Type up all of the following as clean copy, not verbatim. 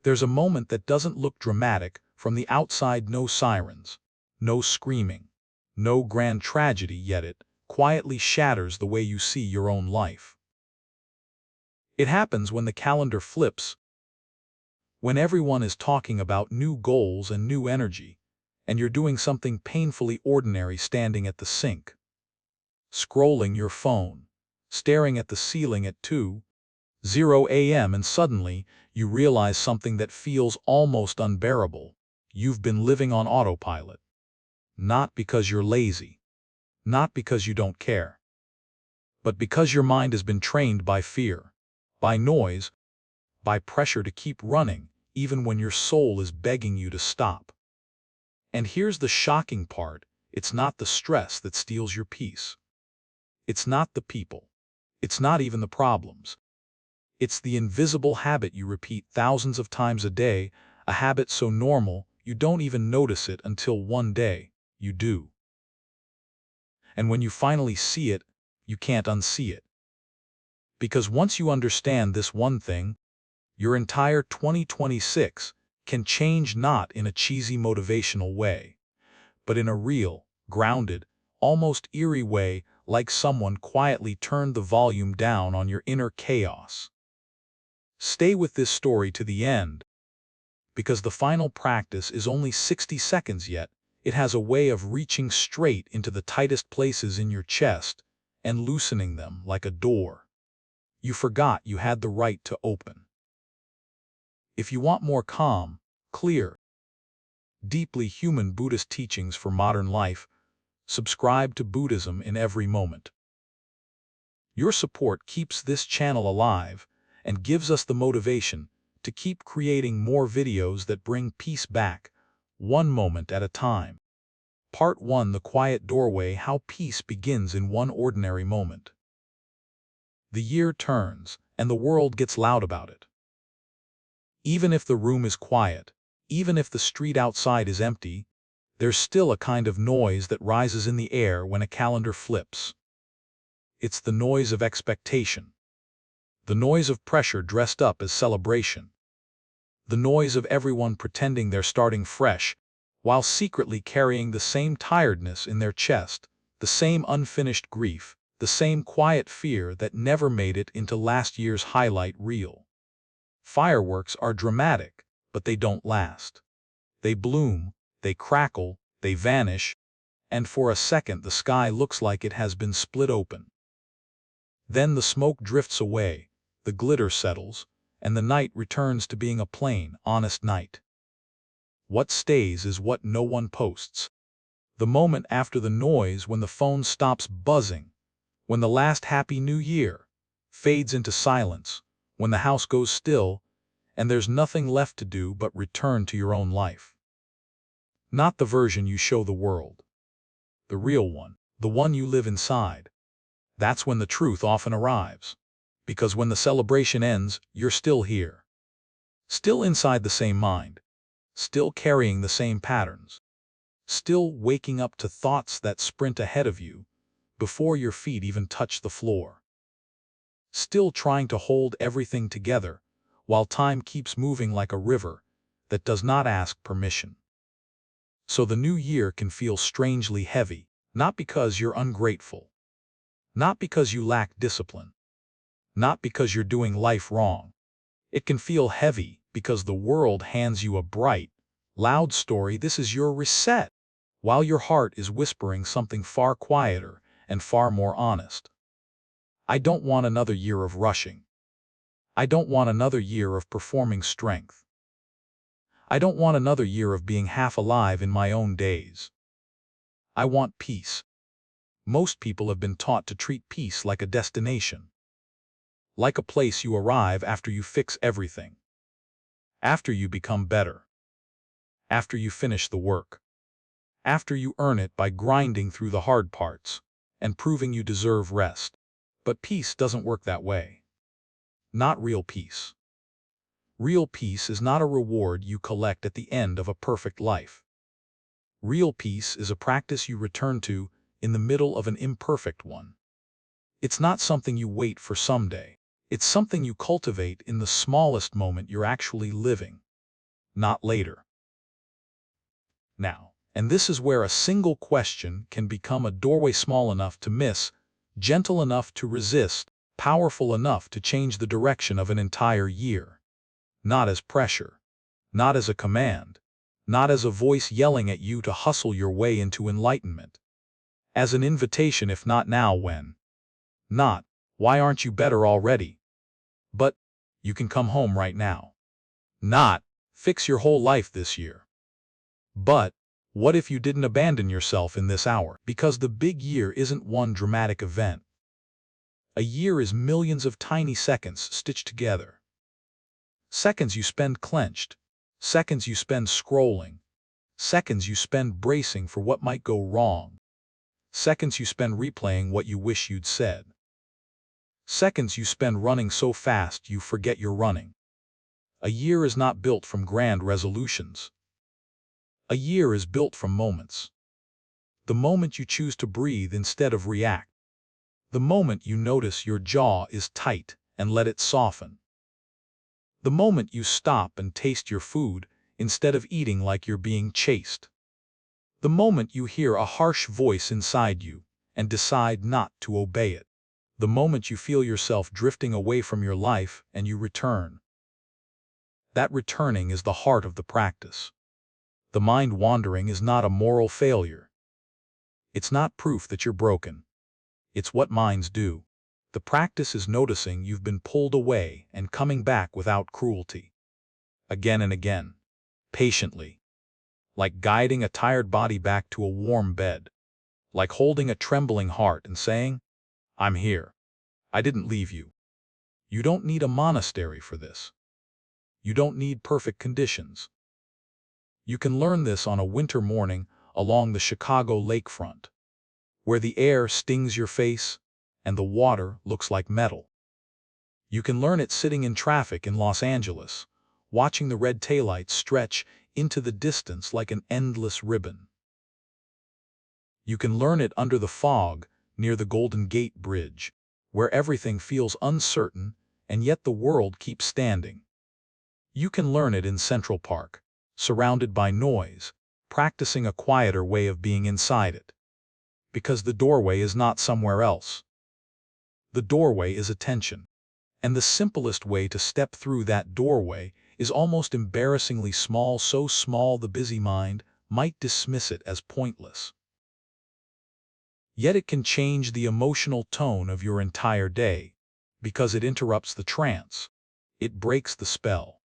There's a moment that doesn't look dramatic from the outside, no sirens, no screaming, no grand tragedy, yet it quietly shatters the way you see your own life. It happens when the calendar flips, when everyone is talking about new goals and new energy, and you're doing something painfully ordinary, standing at the sink, scrolling your phone, staring at the ceiling at 2:00 a.m., and suddenly you realize something that feels almost unbearable. You've been living on autopilot. Not because you're lazy, not because you don't care, but because your mind has been trained by fear, by noise, by pressure to keep running, even when your soul is begging you to stop. And here's the shocking part: it's not the stress that steals your peace. It's not the people. It's not even the problems. It's the invisible habit you repeat thousands of times a day, a habit so normal you don't even notice it until one day you do. And when you finally see it, you can't unsee it. Because once you understand this one thing, your entire 2026 can change, not in a cheesy motivational way, but in a real, grounded, almost eerie way, like someone quietly turned the volume down on your inner chaos. Stay with this story to the end, because the final practice is only 60 seconds, yet it has a way of reaching straight into the tightest places in your chest and loosening them like a door you forgot you had the right to open. If you want more calm, clear, deeply human Buddhist teachings for modern life, subscribe to Buddhism in Every Moment. Your support keeps this channel alive and gives us the motivation to keep creating more videos that bring peace back, one moment at a time. Part 1: The Quiet Doorway: How Peace Begins in One Ordinary Moment. The year turns, and the world gets loud about it. Even if the room is quiet, even if the street outside is empty, there's still a kind of noise that rises in the air when a calendar flips. It's the noise of expectation. The noise of pressure dressed up as celebration. The noise of everyone pretending they're starting fresh, while secretly carrying the same tiredness in their chest, the same unfinished grief, the same quiet fear that never made it into last year's highlight reel. Fireworks are dramatic, but they don't last. They bloom, they crackle, they vanish, and for a second the sky looks like it has been split open. Then the smoke drifts away, the glitter settles, and the night returns to being a plain, honest night. What stays is what no one posts. The moment after the noise, when the phone stops buzzing, when the last Happy New Year fades into silence, when the house goes still, and there's nothing left to do but return to your own life. Not the version you show the world. The real one, the one you live inside. That's when the truth often arrives. Because when the celebration ends, you're still here. Still inside the same mind. Still carrying the same patterns. Still waking up to thoughts that sprint ahead of you before your feet even touch the floor. Still trying to hold everything together while time keeps moving like a river that does not ask permission. So the new year can feel strangely heavy, not because you're ungrateful, not because you lack discipline, not because you're doing life wrong. It can feel heavy because the world hands you a bright, loud story. This is your reset, while your heart is whispering something far quieter and far more honest. I don't want another year of rushing. I don't want another year of performing strength. I don't want another year of being half alive in my own days. I want peace. Most people have been taught to treat peace like a destination. Like a place you arrive after you fix everything. After you become better. After you finish the work. After you earn it by grinding through the hard parts and proving you deserve rest. But peace doesn't work that way. Not real peace. Real peace is not a reward you collect at the end of a perfect life. Real peace is a practice you return to in the middle of an imperfect one. It's not something you wait for someday. It's something you cultivate in the smallest moment you're actually living. not later. Now, and this is where a single question can become a doorway small enough to miss, gentle enough to resist, powerful enough to change the direction of an entire year. Not as pressure, not as a command, not as a voice yelling at you to hustle your way into enlightenment. As an invitation, if not now, when? Not, why aren't you better already? But, you can come home right now. Not, fix your whole life this year. But, what if you didn't abandon yourself in this hour? Because the big year isn't one dramatic event. A year is millions of tiny seconds stitched together. Seconds you spend clenched. Seconds you spend scrolling. Seconds you spend bracing for what might go wrong. Seconds you spend replaying what you wish you'd said. Seconds you spend running so fast you forget you're running. A year is not built from grand resolutions. A year is built from moments. The moment you choose to breathe instead of react. The moment you notice your jaw is tight and let it soften. The moment you stop and taste your food instead of eating like you're being chased. The moment you hear a harsh voice inside you and decide not to obey it. The moment you feel yourself drifting away from your life and you return. That returning is the heart of the practice. The mind wandering is not a moral failure. It's not proof that you're broken. It's what minds do. The practice is noticing you've been pulled away and coming back without cruelty. Again and again. Patiently. Like guiding a tired body back to a warm bed. Like holding a trembling heart and saying, I'm here. I didn't leave you. You don't need a monastery for this. You don't need perfect conditions. You can learn this on a winter morning along the Chicago lakefront, where the air stings your face and the water looks like metal. You can learn it sitting in traffic in Los Angeles, watching the red taillights stretch into the distance like an endless ribbon. You can learn it under the fog near the Golden Gate Bridge, where everything feels uncertain and yet the world keeps standing. You can learn it in Central Park, surrounded by noise, practicing a quieter way of being inside it. Because the doorway is not somewhere else. The doorway is attention. And the simplest way to step through that doorway is almost embarrassingly small, so small the busy mind might dismiss it as pointless. Yet it can change the emotional tone of your entire day, because it interrupts the trance. It breaks the spell.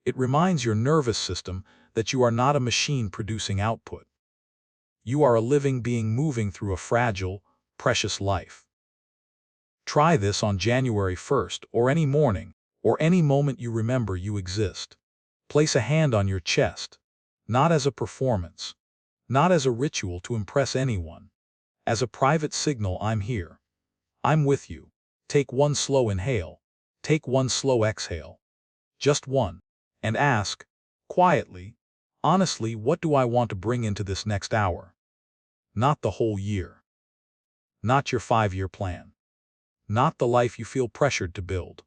It reminds your nervous system that you are not a machine producing output. You are a living being moving through a fragile, precious life. Try this on January 1st, or any morning, or any moment you remember you exist. Place a hand on your chest, not as a performance, not as a ritual to impress anyone, as a private signal: I'm here. I'm with you. Take one slow inhale. Take one slow exhale. Just one. And ask, quietly, honestly, what do I want to bring into this next hour? Not the whole year. Not your 5-year plan. Not the life you feel pressured to build.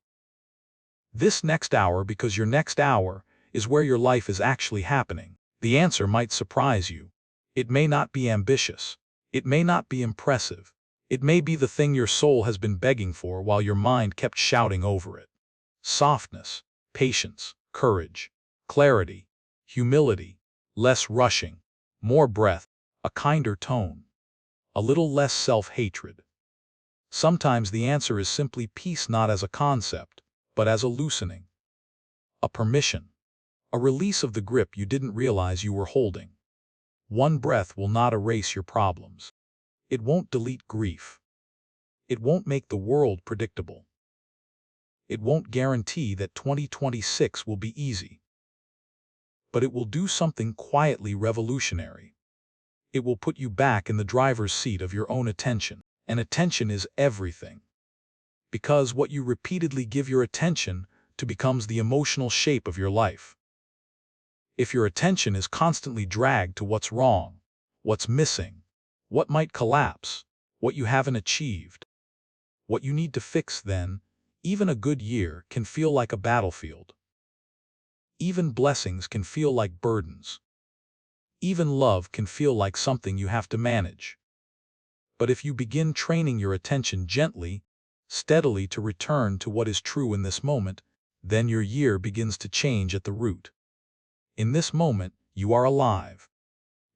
This next hour, because your next hour is where your life is actually happening. The answer might surprise you. It may not be ambitious. It may not be impressive. It may be the thing your soul has been begging for while your mind kept shouting over it. Softness, patience, courage, clarity, humility, less rushing, more breath, a kinder tone, a little less self-hatred. Sometimes the answer is simply peace, not as a concept, but as a loosening, a permission, a release of the grip you didn't realize you were holding. One breath will not erase your problems. It won't delete grief. It won't make the world predictable. It won't guarantee that 2026 will be easy. But it will do something quietly revolutionary. It will put you back in the driver's seat of your own attention. And attention is everything. Because what you repeatedly give your attention to becomes the emotional shape of your life. If your attention is constantly dragged to what's wrong, what's missing, what might collapse, what you haven't achieved, what you need to fix, then even a good year can feel like a battlefield. Even blessings can feel like burdens. Even love can feel like something you have to manage. But if you begin training your attention gently, steadily to return to what is true in this moment, then your year begins to change at the root. In this moment, you are alive.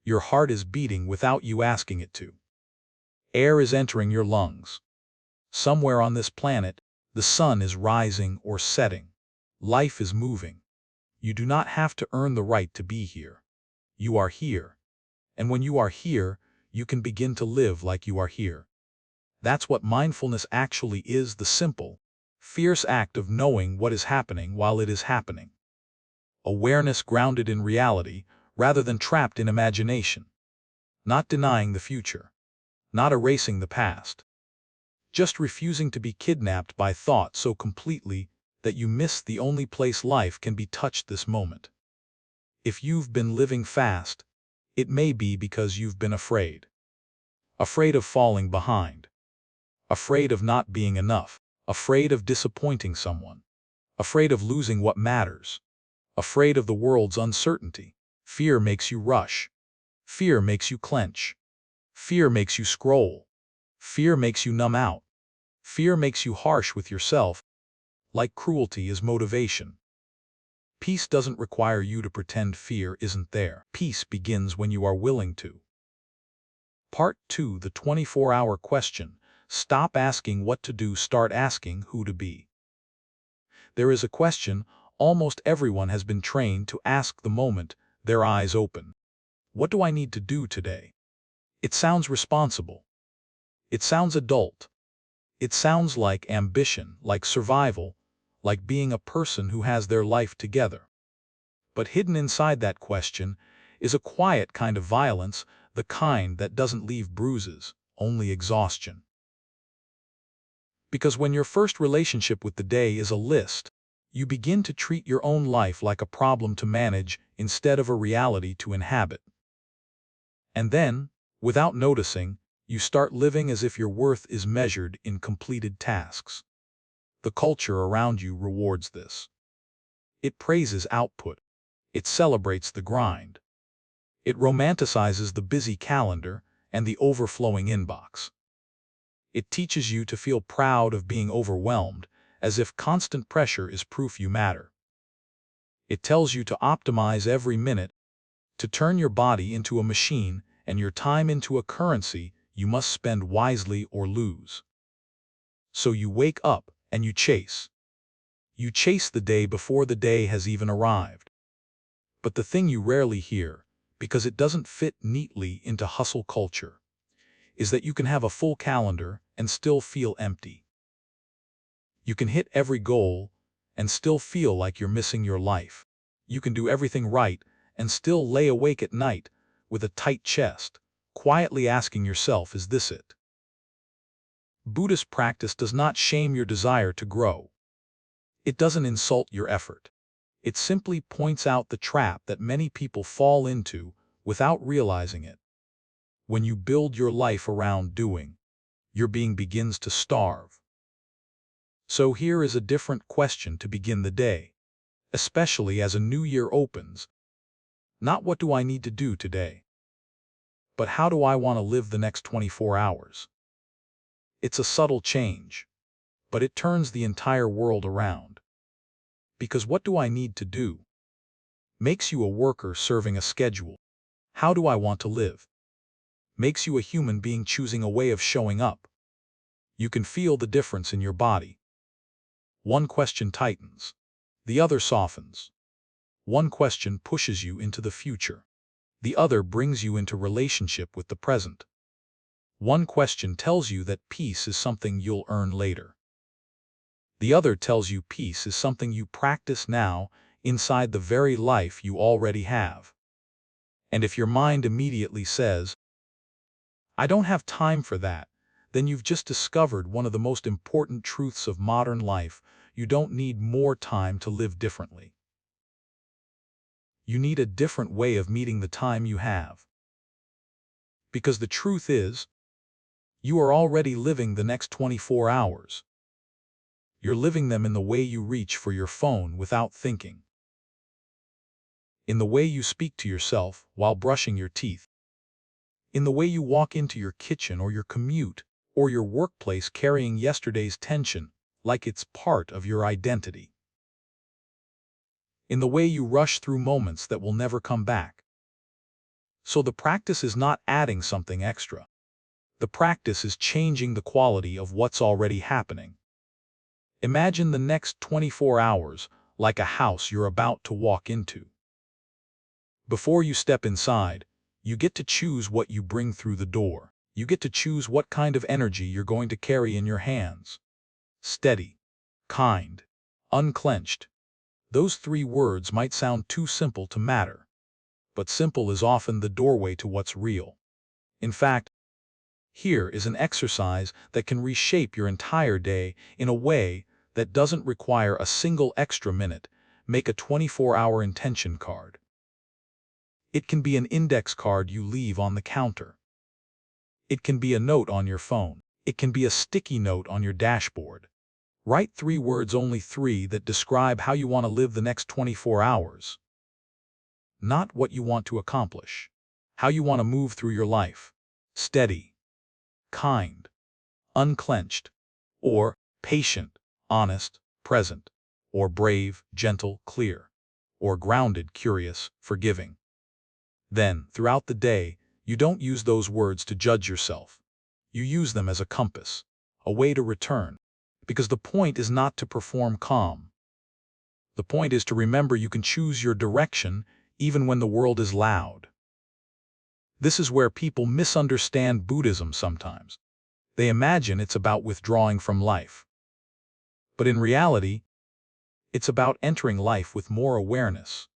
Your heart is beating without you asking it to. Air is entering your lungs. Somewhere on this planet, the sun is rising or setting. Life is moving. You do not have to earn the right to be here. You are here. And when you are here, you can begin to live like you are here. That's what mindfulness actually is, the simple, fierce act of knowing what is happening while it is happening. Awareness grounded in reality rather than trapped in imagination. Not denying the future. Not erasing the past. Just refusing to be kidnapped by thought so completely that you miss the only place life can be touched, this moment. If you've been living fast, it may be because you've been afraid. Afraid of falling behind. Afraid of not being enough. Afraid of disappointing someone. Afraid of losing what matters. Afraid of the world's uncertainty. Fear makes you rush. Fear makes you clench. Fear makes you scroll. Fear makes you numb out. Fear makes you harsh with yourself. Like cruelty is motivation. Peace doesn't require you to pretend fear isn't there. Peace begins when you are willing to. Part 2: The 24-hour question. Stop asking what to do, start asking who to be. There is a question almost everyone has been trained to ask the moment their eyes open. What do I need to do today? It sounds responsible. It sounds adult. It sounds like ambition, like survival, like being a person who has their life together. But hidden inside that question is a quiet kind of violence, the kind that doesn't leave bruises, only exhaustion. Because when your first relationship with the day is a list, you begin to treat your own life like a problem to manage instead of a reality to inhabit. And then, without noticing, you start living as if your worth is measured in completed tasks. The culture around you rewards this. It praises output. It celebrates the grind. It romanticizes the busy calendar and the overflowing inbox. It teaches you to feel proud of being overwhelmed, as if constant pressure is proof you matter. It tells you to optimize every minute, to turn your body into a machine and your time into a currency you must spend wisely or lose. So you wake up and you chase. You chase the day before the day has even arrived. But the thing you rarely hear, because it doesn't fit neatly into hustle culture, is that you can have a full calendar and still feel empty. You can hit every goal and still feel like you're missing your life. You can do everything right and still lay awake at night with a tight chest, quietly asking yourself, is this it? Buddhist practice does not shame your desire to grow. It doesn't insult your effort. It simply points out the trap that many people fall into without realizing it. When you build your life around doing, your being begins to starve. So here is a different question to begin the day, especially as a new year opens. Not what do I need to do today, but how do I want to live the next 24 hours? It's a subtle change, but it turns the entire world around. Because what do I need to do makes you a worker serving a schedule. How do I want to live makes you a human being choosing a way of showing up. You can feel the difference in your body. One question tightens, the other softens. One question pushes you into the future. The other brings you into relationship with the present. One question tells you that peace is something you'll earn later. The other tells you peace is something you practice now inside the very life you already have. And if your mind immediately says, I don't have time for that, then you've just discovered one of the most important truths of modern life. You don't need more time to live differently. You need a different way of meeting the time you have. Because the truth is, you are already living the next 24 hours. You're living them in the way you reach for your phone without thinking. in the way you speak to yourself while brushing your teeth, in the way you walk into your kitchen or your commute or your workplace carrying yesterday's tension like it's part of your identity, in the way you rush through moments that will never come back. So the practice is not adding something extra. The practice is changing the quality of what's already happening. Imagine the next 24 hours like a house you're about to walk into. Before you step inside, you get to choose what you bring through the door. You get to choose what kind of energy you're going to carry in your hands. Steady, kind, unclenched. Those three words might sound too simple to matter, but simple is often the doorway to what's real. In fact, here is an exercise that can reshape your entire day in a way that doesn't require a single extra minute. Make a 24-hour intention card. It can be an index card you leave on the counter. It can be a note on your phone. It can be a sticky note on your dashboard. Write 3 words, only 3, that describe how you want to live the next 24 hours. Not what you want to accomplish. How you want to move through your life. Steady, kind, unclenched, or patient, honest, present, or brave, gentle, clear, or grounded, curious, forgiving. Then, throughout the day, you don't use those words to judge yourself. You use them as a compass, a way to return. Because the point is not to perform calm. The point is to remember you can choose your direction even when the world is loud. This is where people misunderstand Buddhism sometimes. They imagine it's about withdrawing from life. But in reality, it's about entering life with more awareness.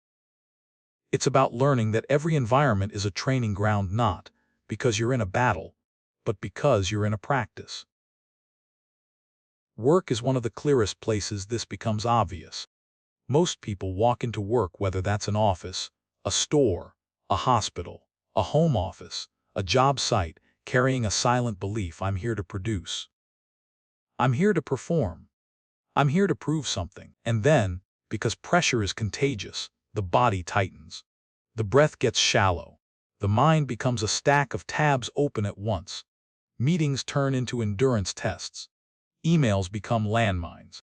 It's about learning that every environment is a training ground, not because you're in a battle, but because you're in a practice. Work is one of the clearest places this becomes obvious. Most people walk into work, whether that's an office, a store, a hospital, a home office, a job site, carrying a silent belief: I'm here to produce. I'm here to perform. I'm here to prove something. And then, because pressure is contagious, the body tightens. The breath gets shallow. The mind becomes a stack of tabs open at once. Meetings turn into endurance tests. Emails become landmines.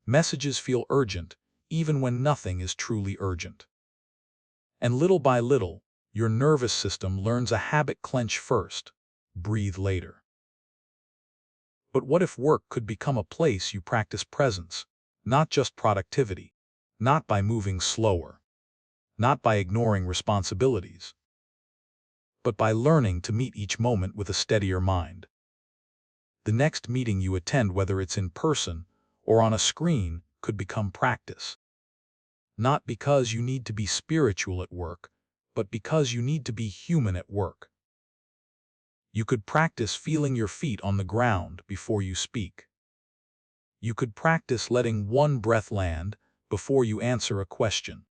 Messages feel urgent, even when nothing is truly urgent. And little by little, your nervous system learns a habit: clench first, breathe later. But what if work could become a place you practice presence, not just productivity, not by moving slower, not by ignoring responsibilities, but by learning to meet each moment with a steadier mind? The next meeting you attend, whether it's in person or on a screen, could become practice. Not because you need to be spiritual at work, but because you need to be human at work. You could practice feeling your feet on the ground before you speak. You could practice letting one breath land before you answer a question.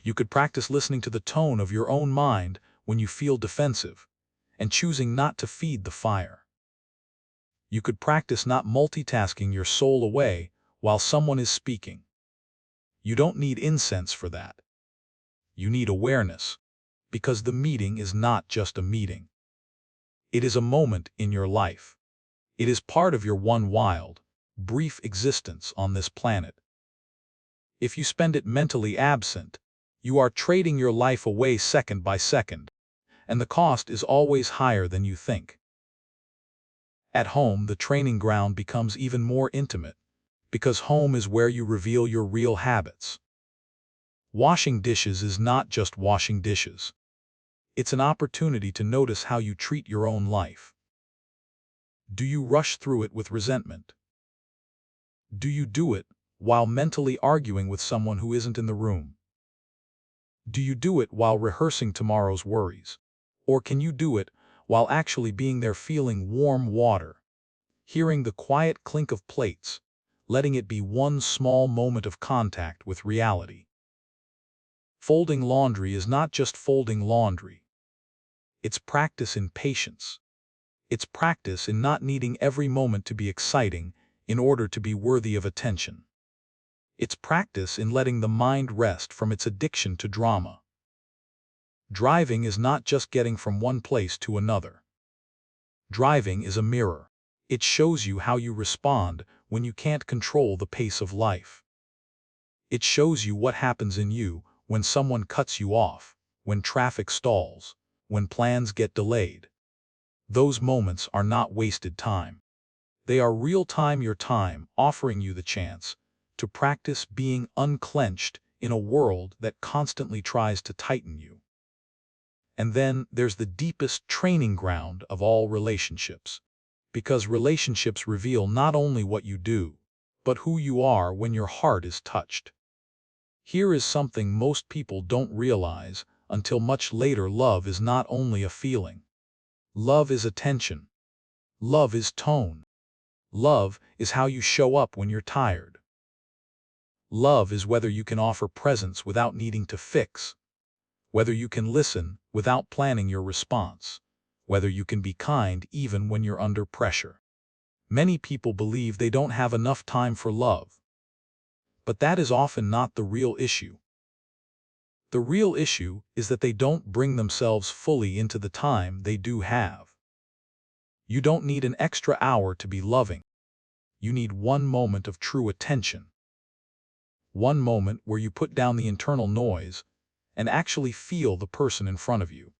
You could practice listening to the tone of your own mind when you feel defensive, and choosing not to feed the fire. You could practice not multitasking your soul away while someone is speaking. You don't need incense for that. You need awareness, because the meeting is not just a meeting. It is a moment in your life. It is part of your one wild, brief existence on this planet. If you spend it mentally absent, you are trading your life away second by second, and the cost is always higher than you think. At home, the training ground becomes even more intimate, because home is where you reveal your real habits. Washing dishes is not just washing dishes. It's an opportunity to notice how you treat your own life. Do you rush through it with resentment? Do you do it while mentally arguing with someone who isn't in the room? Do you do it while rehearsing tomorrow's worries? Or can you do it while actually being there, feeling warm water, hearing the quiet clink of plates, letting it be one small moment of contact with reality? Folding laundry is not just folding laundry. It's practice in patience. It's practice in not needing every moment to be exciting in order to be worthy of attention. It's practice in letting the mind rest from its addiction to drama. Driving is not just getting from one place to another. Driving is a mirror. It shows you how you respond when you can't control the pace of life. It shows you what happens in you when someone cuts you off, when traffic stalls, when plans get delayed. Those moments are not wasted time. They are real time, your time, offering you the chance to practice being unclenched in a world that constantly tries to tighten you. And then there's the deepest training ground of all relationships. Because relationships reveal not only what you do, but who you are when your heart is touched. Here is something most people don't realize until much later. Love is not only a feeling. Love is attention. Love is tone. Love is how you show up when you're tired. Love is whether you can offer presence without needing to fix, whether you can listen without planning your response, whether you can be kind even when you're under pressure. Many people believe they don't have enough time for love. But that is often not the real issue. The real issue is that they don't bring themselves fully into the time they do have. You don't need an extra hour to be loving. You need one moment of true attention. One moment where you put down the internal noise and actually feel the person in front of you.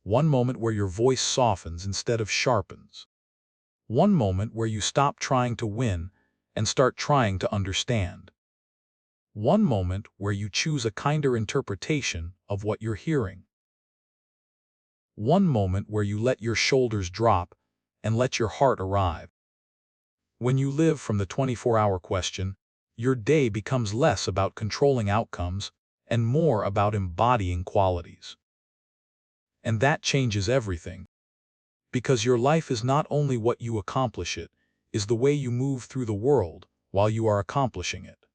One moment where your voice softens instead of sharpens. One moment where you stop trying to win and start trying to understand. One moment where you choose a kinder interpretation of what you're hearing. One moment where you let your shoulders drop and let your heart arrive. When you live from the 24-hour question, your day becomes less about controlling outcomes and more about embodying qualities. And that changes everything. Because your life is not only what you accomplish, it is the way you move through the world while you are accomplishing it.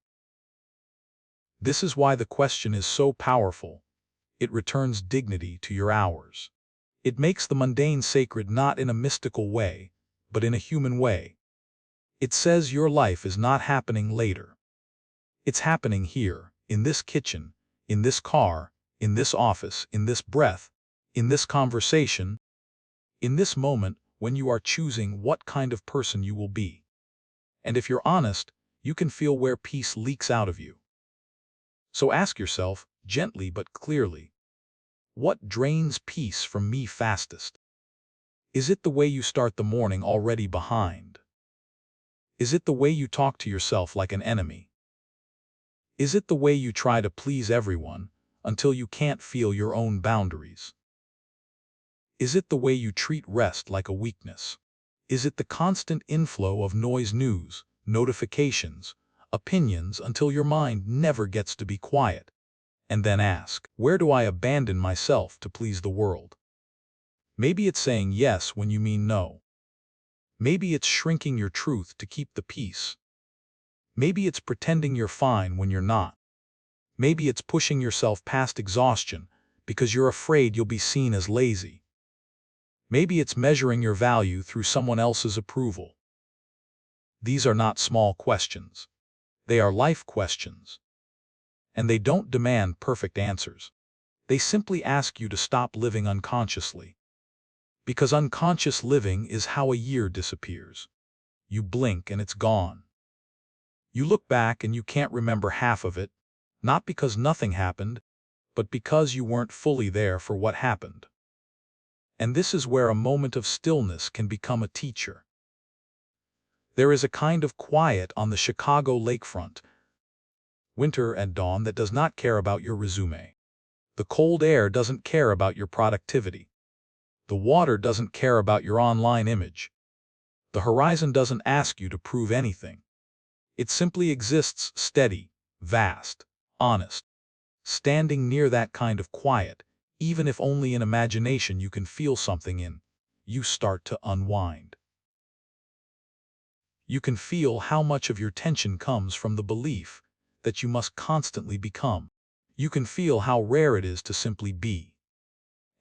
This is why the question is so powerful. It returns dignity to your hours. It makes the mundane sacred not in a mystical way, but in a human way. It says your life is not happening later. It's happening here, in this kitchen, in this car, in this office, in this breath, in this conversation, in this moment when you are choosing what kind of person you will be. And if you're honest, you can feel where peace leaks out of you. So ask yourself, gently but clearly, what drains peace from me fastest? Is it the way you start the morning already behind? Is it the way you talk to yourself like an enemy? Is it the way you try to please everyone until you can't feel your own boundaries? Is it the way you treat rest like a weakness? Is it the constant inflow of noise, news, notifications, opinions until your mind never gets to be quiet? And then ask, where do I abandon myself to please the world? Maybe it's saying yes when you mean no. Maybe it's shrinking your truth to keep the peace. Maybe it's pretending you're fine when you're not. Maybe it's pushing yourself past exhaustion because you're afraid you'll be seen as lazy. Maybe it's measuring your value through someone else's approval. These are not small questions. They are life questions. And they don't demand perfect answers. They simply ask you to stop living unconsciously. Because unconscious living is how a year disappears. You blink and it's gone. You look back and you can't remember half of it, not because nothing happened, but because you weren't fully there for what happened. And this is where a moment of stillness can become a teacher. There is a kind of quiet on the Chicago lakefront, winter at dawn, that does not care about your resume. The cold air doesn't care about your productivity. The water doesn't care about your online image. The horizon doesn't ask you to prove anything. It simply exists, steady, vast, honest. Standing near that kind of quiet, even if only in imagination you can feel something in, you start to unwind. You can feel how much of your tension comes from the belief that you must constantly become. You can feel how rare it is to simply be.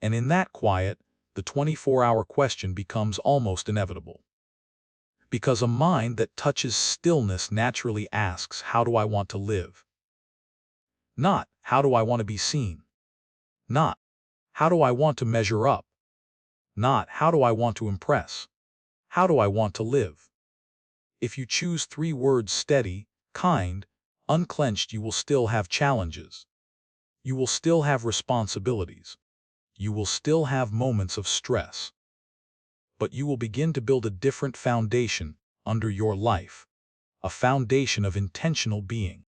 And in that quiet, the 24-hour question becomes almost inevitable. Because a mind that touches stillness naturally asks, how do I want to live? Not, how do I want to be seen? Not, how do I want to measure up? Not, how do I want to impress? How do I want to live? If you choose 3 words: steady, kind, unclenched, you will still have challenges. You will still have responsibilities. You will still have moments of stress. But you will begin to build a different foundation under your life, a foundation of intentional being.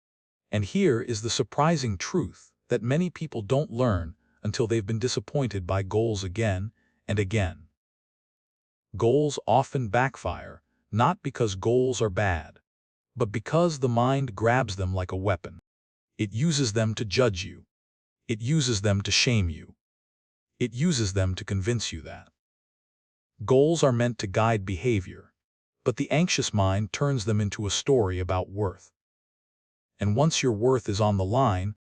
And here is the surprising truth that many people don't learn until they've been disappointed by goals again and again. Goals often backfire, not because goals are bad, but because the mind grabs them like a weapon. It uses them to judge you. It uses them to shame you. It uses them to convince you that. Goals are meant to guide behavior, but the anxious mind turns them into a story about worth. And once your worth is on the line,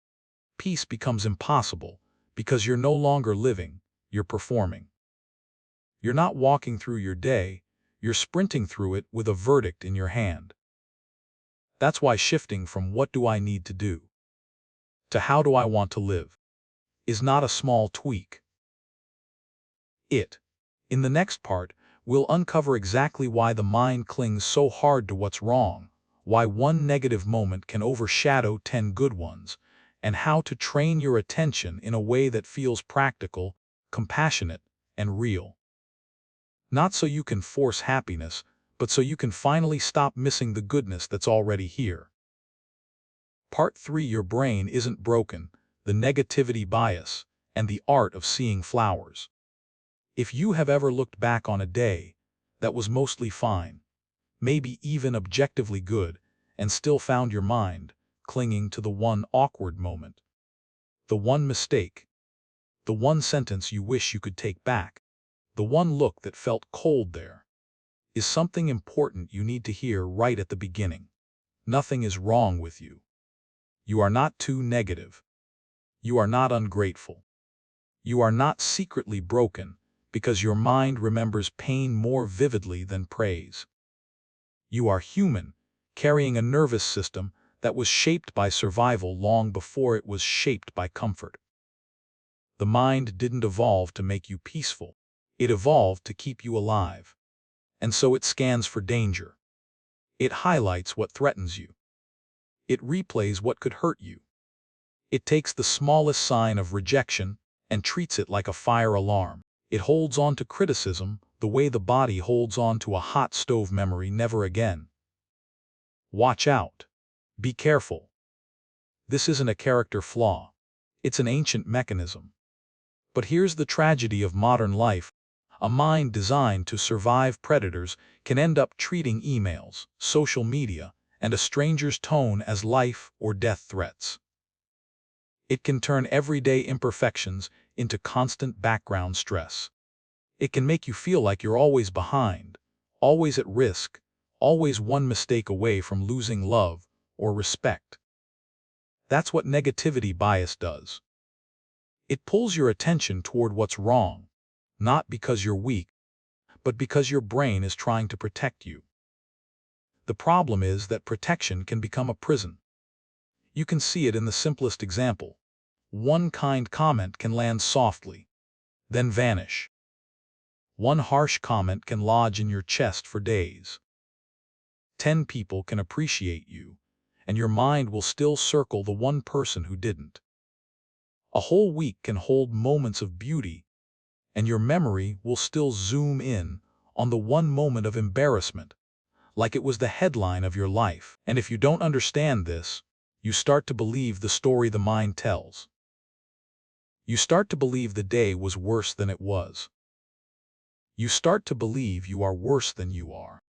peace becomes impossible because you're no longer living, you're performing. You're not walking through your day, you're sprinting through it with a verdict in your hand. That's why shifting from what do I need to do to how do I want to live is not a small tweak. In the next part, we'll uncover exactly why the mind clings so hard to what's wrong, why one negative moment can overshadow 10 good ones, and how to train your attention in a way that feels practical, compassionate, and real. Not so you can force happiness, but so you can finally stop missing the goodness that's already here. Part 3: Your brain isn't broken, the negativity bias, and the art of seeing flowers. If you have ever looked back on a day that was mostly fine, maybe even objectively good, and still found your mind clinging to the one awkward moment, the one mistake, the one sentence you wish you could take back, the one look that felt cold, there is something important you need to hear right at the beginning. Nothing is wrong with you. You are not too negative. You are not ungrateful. You are not secretly broken because your mind remembers pain more vividly than praise. You are human, carrying a nervous system that was shaped by survival long before it was shaped by comfort. The mind didn't evolve to make you peaceful. It evolved to keep you alive. And so it scans for danger. It highlights what threatens you. It replays what could hurt you. It takes the smallest sign of rejection and treats it like a fire alarm. It holds on to criticism the way the body holds on to a hot stove memory: never again. Watch out. Be careful. This isn't a character flaw. It's an ancient mechanism. But here's the tragedy of modern life. A mind designed to survive predators can end up treating emails, social media, and a stranger's tone as life or death threats. It can turn everyday imperfections into constant background stress. It can make you feel like you're always behind, always at risk, always one mistake away from losing love or respect. That's what negativity bias does. It pulls your attention toward what's wrong, not because you're weak, but because your brain is trying to protect you. The problem is that protection can become a prison. You can see it in the simplest example. One kind comment can land softly, then vanish. One harsh comment can lodge in your chest for days. 10 people can appreciate you, and your mind will still circle the one person who didn't. A whole week can hold moments of beauty, and your memory will still zoom in on the one moment of embarrassment, like it was the headline of your life. And if you don't understand this, you start to believe the story the mind tells. You start to believe the day was worse than it was. You start to believe you are worse than you are.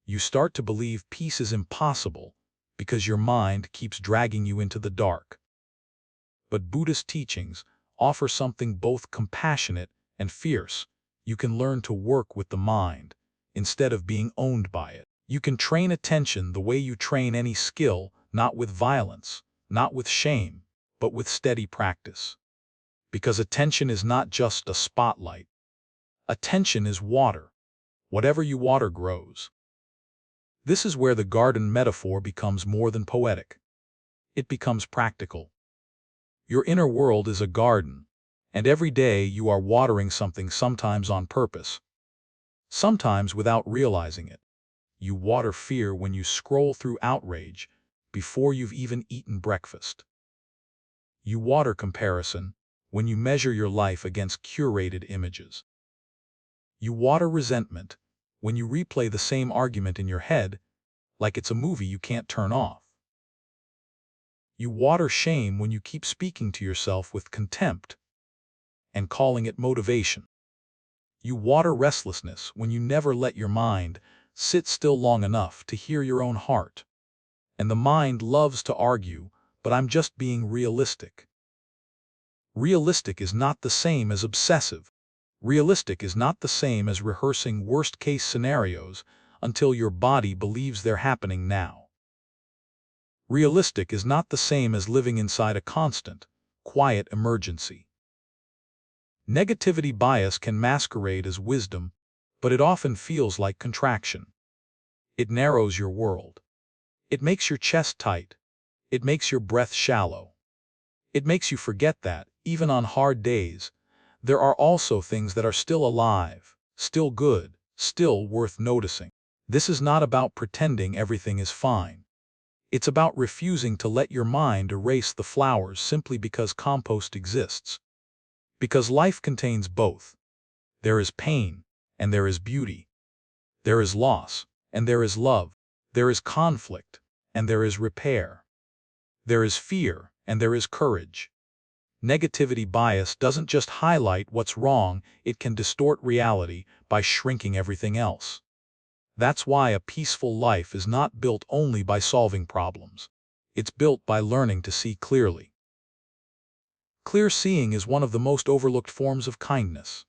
You start to believe peace is impossible because your mind keeps dragging you into the dark. But Buddhist teachings offer something both compassionate and fierce. You can learn to work with the mind instead of being owned by it. You can train attention the way you train any skill, not with violence, not with shame, but with steady practice. Because attention is not just a spotlight. Attention is water. Whatever you water grows. This is where the garden metaphor becomes more than poetic. It becomes practical. Your inner world is a garden, and every day you are watering something, sometimes on purpose, sometimes without realizing it. You water fear when you scroll through outrage before you've even eaten breakfast. You water comparison when you measure your life against curated images. You water resentment when you replay the same argument in your head like it's a movie you can't turn off. You water shame when you keep speaking to yourself with contempt and calling it motivation. You water restlessness when you never let your mind sit still long enough to hear your own heart. And the mind loves to argue, but I'm just being realistic. Realistic is not the same as obsessive. Realistic is not the same as rehearsing worst-case scenarios until your body believes they're happening now. Realistic is not the same as living inside a constant, quiet emergency. Negativity bias can masquerade as wisdom, but it often feels like contraction. It narrows your world. It makes your chest tight. It makes your breath shallow. It makes you forget that, even on hard days, there are also things that are still alive, still good, still worth noticing. This is not about pretending everything is fine. It's about refusing to let your mind erase the flowers simply because compost exists. Because life contains both. There is pain, and there is beauty. There is loss, and there is love. There is conflict, and there is repair. There is fear, and there is courage. Negativity bias doesn't just highlight what's wrong, it can distort reality by shrinking everything else. That's why a peaceful life is not built only by solving problems. It's built by learning to see clearly. Clear seeing is one of the most overlooked forms of kindness.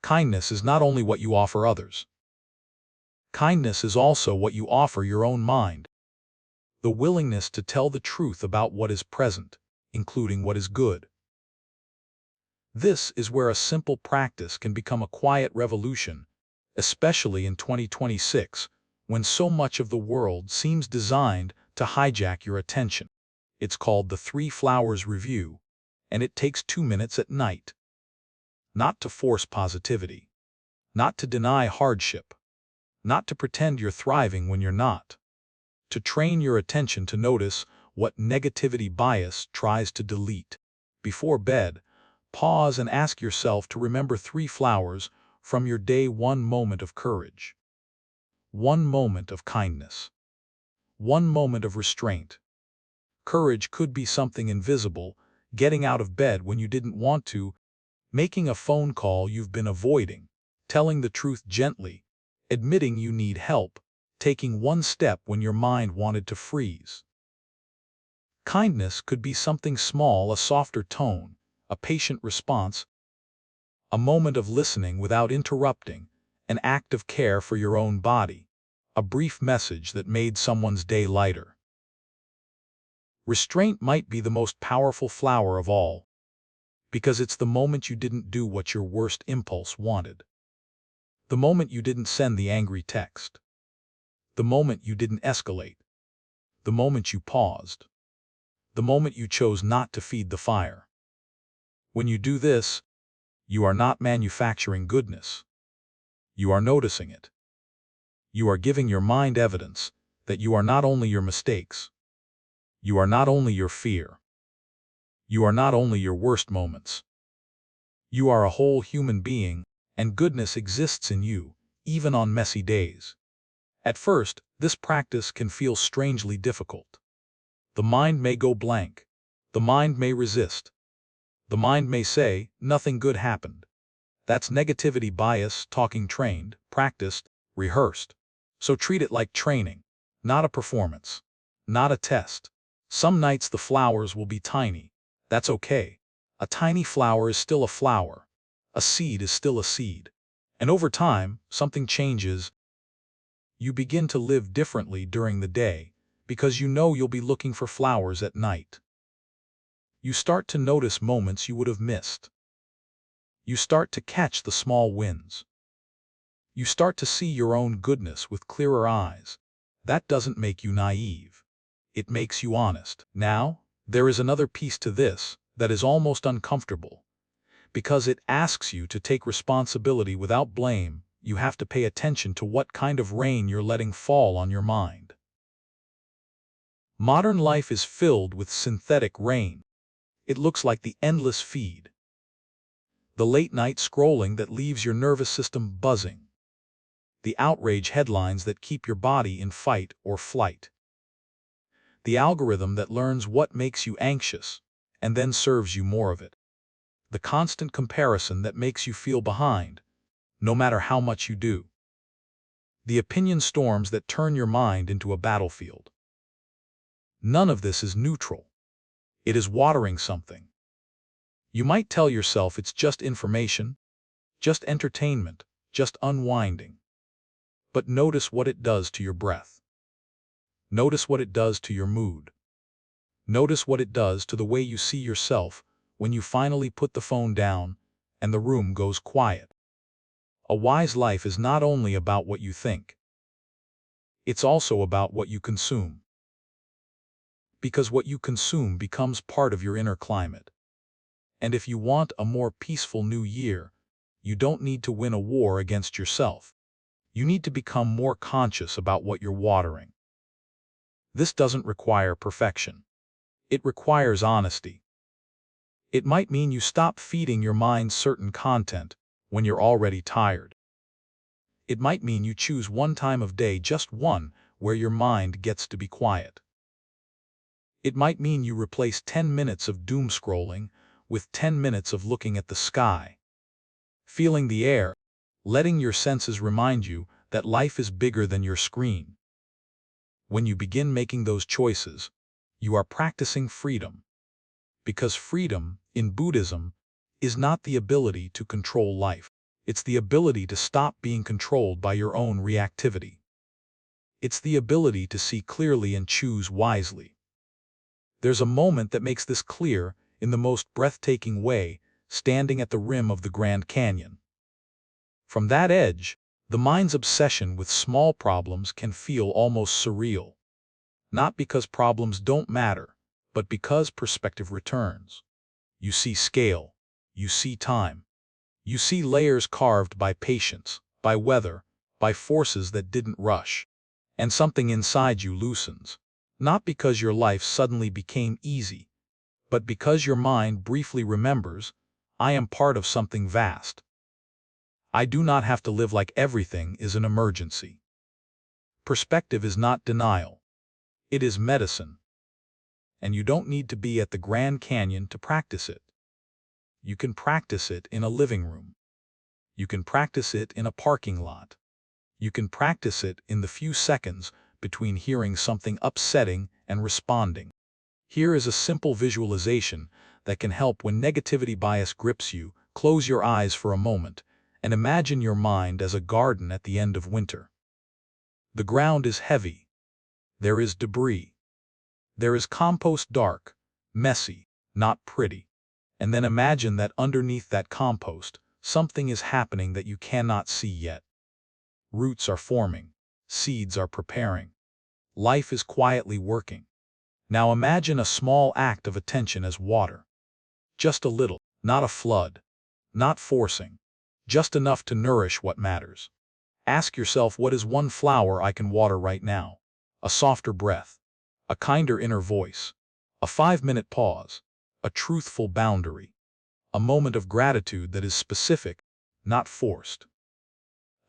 Kindness is not only what you offer others. Kindness is also what you offer your own mind. The willingness to tell the truth about what is present, including what is good. This is where a simple practice can become a quiet revolution, especially in 2026, when so much of the world seems designed to hijack your attention. It's called the 3 Flowers Review, and it takes 2 minutes at night. Not to force positivity. Not to deny hardship. Not to pretend you're thriving when you're not. To train your attention to notice what negativity bias tries to delete. Before bed, pause and ask yourself to remember 3 flowers from your day. 1 moment of courage. 1 moment of kindness. 1 moment of restraint. Courage could be something invisible, getting out of bed when you didn't want to, making a phone call you've been avoiding, telling the truth gently, admitting you need help, taking 1 step when your mind wanted to freeze. Kindness could be something small, a softer tone, a patient response, a moment of listening without interrupting, an act of care for your own body, a brief message that made someone's day lighter. Restraint might be the most powerful flower of all, because it's the moment you didn't do what your worst impulse wanted. The moment you didn't send the angry text. The moment you didn't escalate. The moment you paused. The moment you chose not to feed the fire. When you do this, you are not manufacturing goodness. You are noticing it. You are giving your mind evidence that you are not only your mistakes. You are not only your fear. You are not only your worst moments. You are a whole human being, and goodness exists in you, even on messy days. At first, this practice can feel strangely difficult. The mind may go blank. The mind may resist. The mind may say, nothing good happened. That's negativity bias talking trained, practiced, rehearsed. So treat it like training, not a performance, not a test. Some nights the flowers will be tiny. That's okay. A tiny flower is still a flower. A seed is still a seed. And over time, something changes. You begin to live differently during the day because you know you'll be looking for flowers at night. You start to notice moments you would have missed. You start to catch the small wins. You start to see your own goodness with clearer eyes. That doesn't make you naive. It makes you honest. Now, there is another piece to this that is almost uncomfortable. Because it asks you to take responsibility without blame, you have to pay attention to what kind of rain you're letting fall on your mind. Modern life is filled with synthetic rain. It looks like the endless feed. The late-night scrolling that leaves your nervous system buzzing. The outrage headlines that keep your body in fight or flight. The algorithm that learns what makes you anxious and then serves you more of it. The constant comparison that makes you feel behind, no matter how much you do. The opinion storms that turn your mind into a battlefield. None of this is neutral. It is watering something. You might tell yourself it's just information, just entertainment, just unwinding. But notice what it does to your breath. Notice what it does to your mood. Notice what it does to the way you see yourself when you finally put the phone down and the room goes quiet. A wise life is not only about what you think. It's also about what you consume. Because what you consume becomes part of your inner climate. And if you want a more peaceful new year, you don't need to win a war against yourself. You need to become more conscious about what you're watering. This doesn't require perfection. It requires honesty. It might mean you stop feeding your mind certain content when you're already tired. It might mean you choose one time of day, just one, where your mind gets to be quiet. It might mean you replace 10 minutes of doom scrolling with 10 minutes of looking at the sky, feeling the air, letting your senses remind you that life is bigger than your screen. When you begin making those choices, you are practicing freedom. Because freedom, in Buddhism, is not the ability to control life. It's the ability to stop being controlled by your own reactivity. It's the ability to see clearly and choose wisely. There's a moment that makes this clear in the most breathtaking way, standing at the rim of the Grand Canyon. From that edge, the mind's obsession with small problems can feel almost surreal. Not because problems don't matter, but because perspective returns. You see scale. You see time. You see layers carved by patience, by weather, by forces that didn't rush. And something inside you loosens. Not because your life suddenly became easy, but because your mind briefly remembers, I am part of something vast. I do not have to live like everything is an emergency. Perspective is not denial. It is medicine. And you don't need to be at the Grand Canyon to practice it. You can practice it in a living room. You can practice it in a parking lot. You can practice it in the few seconds between hearing something upsetting and responding. Here is a simple visualization that can help when negativity bias grips you. Close your eyes for a moment and imagine your mind as a garden at the end of winter. The ground is heavy. There is debris. There is compost, dark, messy, not pretty. And then imagine that underneath that compost, something is happening that you cannot see yet. Roots are forming. Seeds are preparing. Life is quietly working. Now imagine a small act of attention as water. Just a little, not a flood, not forcing, just enough to nourish what matters. Ask yourself, what is one flower I can water right now? A softer breath, a kinder inner voice, a 5-minute pause, a truthful boundary, a moment of gratitude that is specific, not forced.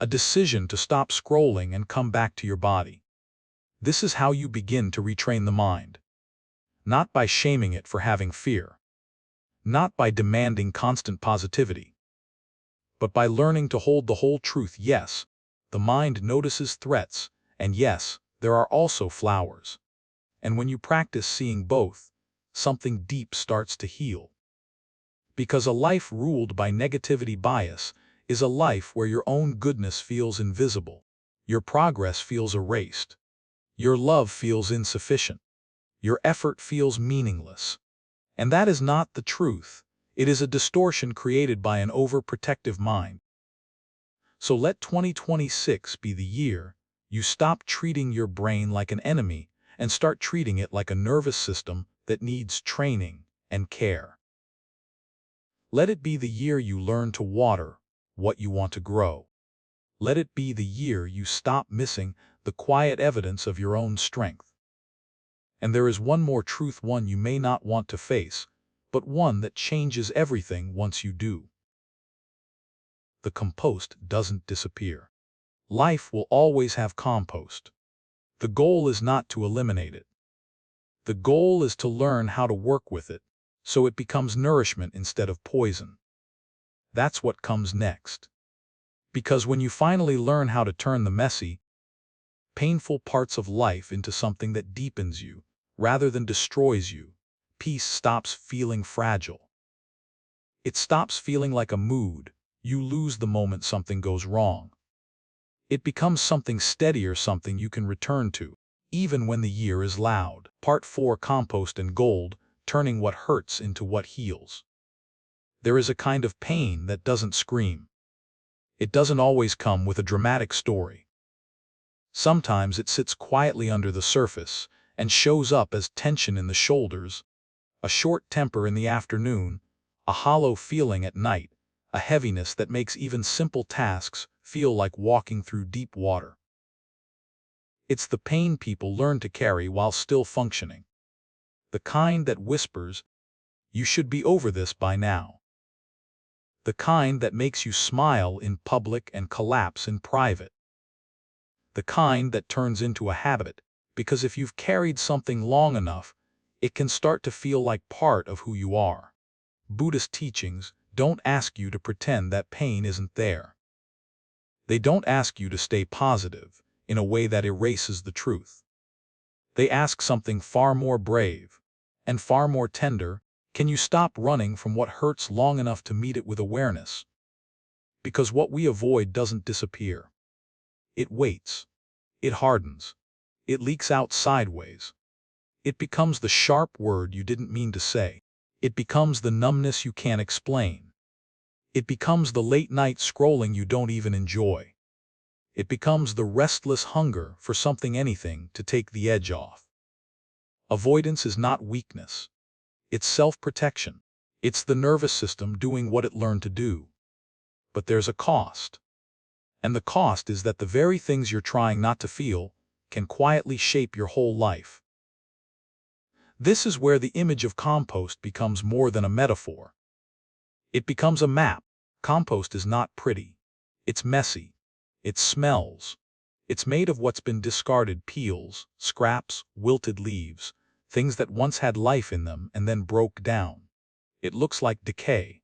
A decision to stop scrolling and come back to your body. This is how you begin to retrain the mind. Not by shaming it for having fear. Not by demanding constant positivity. But by learning to hold the whole truth. Yes, the mind notices threats, and yes, there are also flowers. And when you practice seeing both, something deep starts to heal. Because a life ruled by negativity bias is a life where your own goodness feels invisible. Your progress feels erased. Your love feels insufficient. Your effort feels meaningless. And that is not the truth. It is a distortion created by an overprotective mind. So let 2026 be the year you stop treating your brain like an enemy and start treating it like a nervous system that needs training and care. Let it be the year you learn to water what you want to grow. Let it be the year you stop missing the quiet evidence of your own strength. And there is one more truth, one you may not want to face, but one that changes everything once you do. The compost doesn't disappear. Life will always have compost. The goal is not to eliminate it. The goal is to learn how to work with it, so it becomes nourishment instead of poison. That's what comes next. Because when you finally learn how to turn the messy, painful parts of life into something that deepens you, rather than destroys you, peace stops feeling fragile. It stops feeling like a mood you lose the moment something goes wrong. It becomes something steadier, something you can return to, even when the year is loud. Part 4: Compost and Gold, Turning What Hurts into What Heals. There is a kind of pain that doesn't scream. It doesn't always come with a dramatic story. Sometimes it sits quietly under the surface and shows up as tension in the shoulders, a short temper in the afternoon, a hollow feeling at night, a heaviness that makes even simple tasks feel like walking through deep water. It's the pain people learn to carry while still functioning. The kind that whispers, "You should be over this by now." The kind that makes you smile in public and collapse in private. The kind that turns into a habit, because if you've carried something long enough, it can start to feel like part of who you are. Buddhist teachings don't ask you to pretend that pain isn't there. They don't ask you to stay positive in a way that erases the truth. They ask something far more brave and far more tender. Can you stop running from what hurts long enough to meet it with awareness? Because what we avoid doesn't disappear. It waits. It hardens. It leaks out sideways. It becomes the sharp word you didn't mean to say. It becomes the numbness you can't explain. It becomes the late-night scrolling you don't even enjoy. It becomes the restless hunger for something, anything, to take the edge off. Avoidance is not weakness. It's self-protection. It's the nervous system doing what it learned to do. But there's a cost. And the cost is that the very things you're trying not to feel can quietly shape your whole life. This is where the image of compost becomes more than a metaphor. It becomes a map. Compost is not pretty. It's messy. It smells. It's made of what's been discarded: peels, scraps, wilted leaves, things that once had life in them and then broke down. It looks like decay.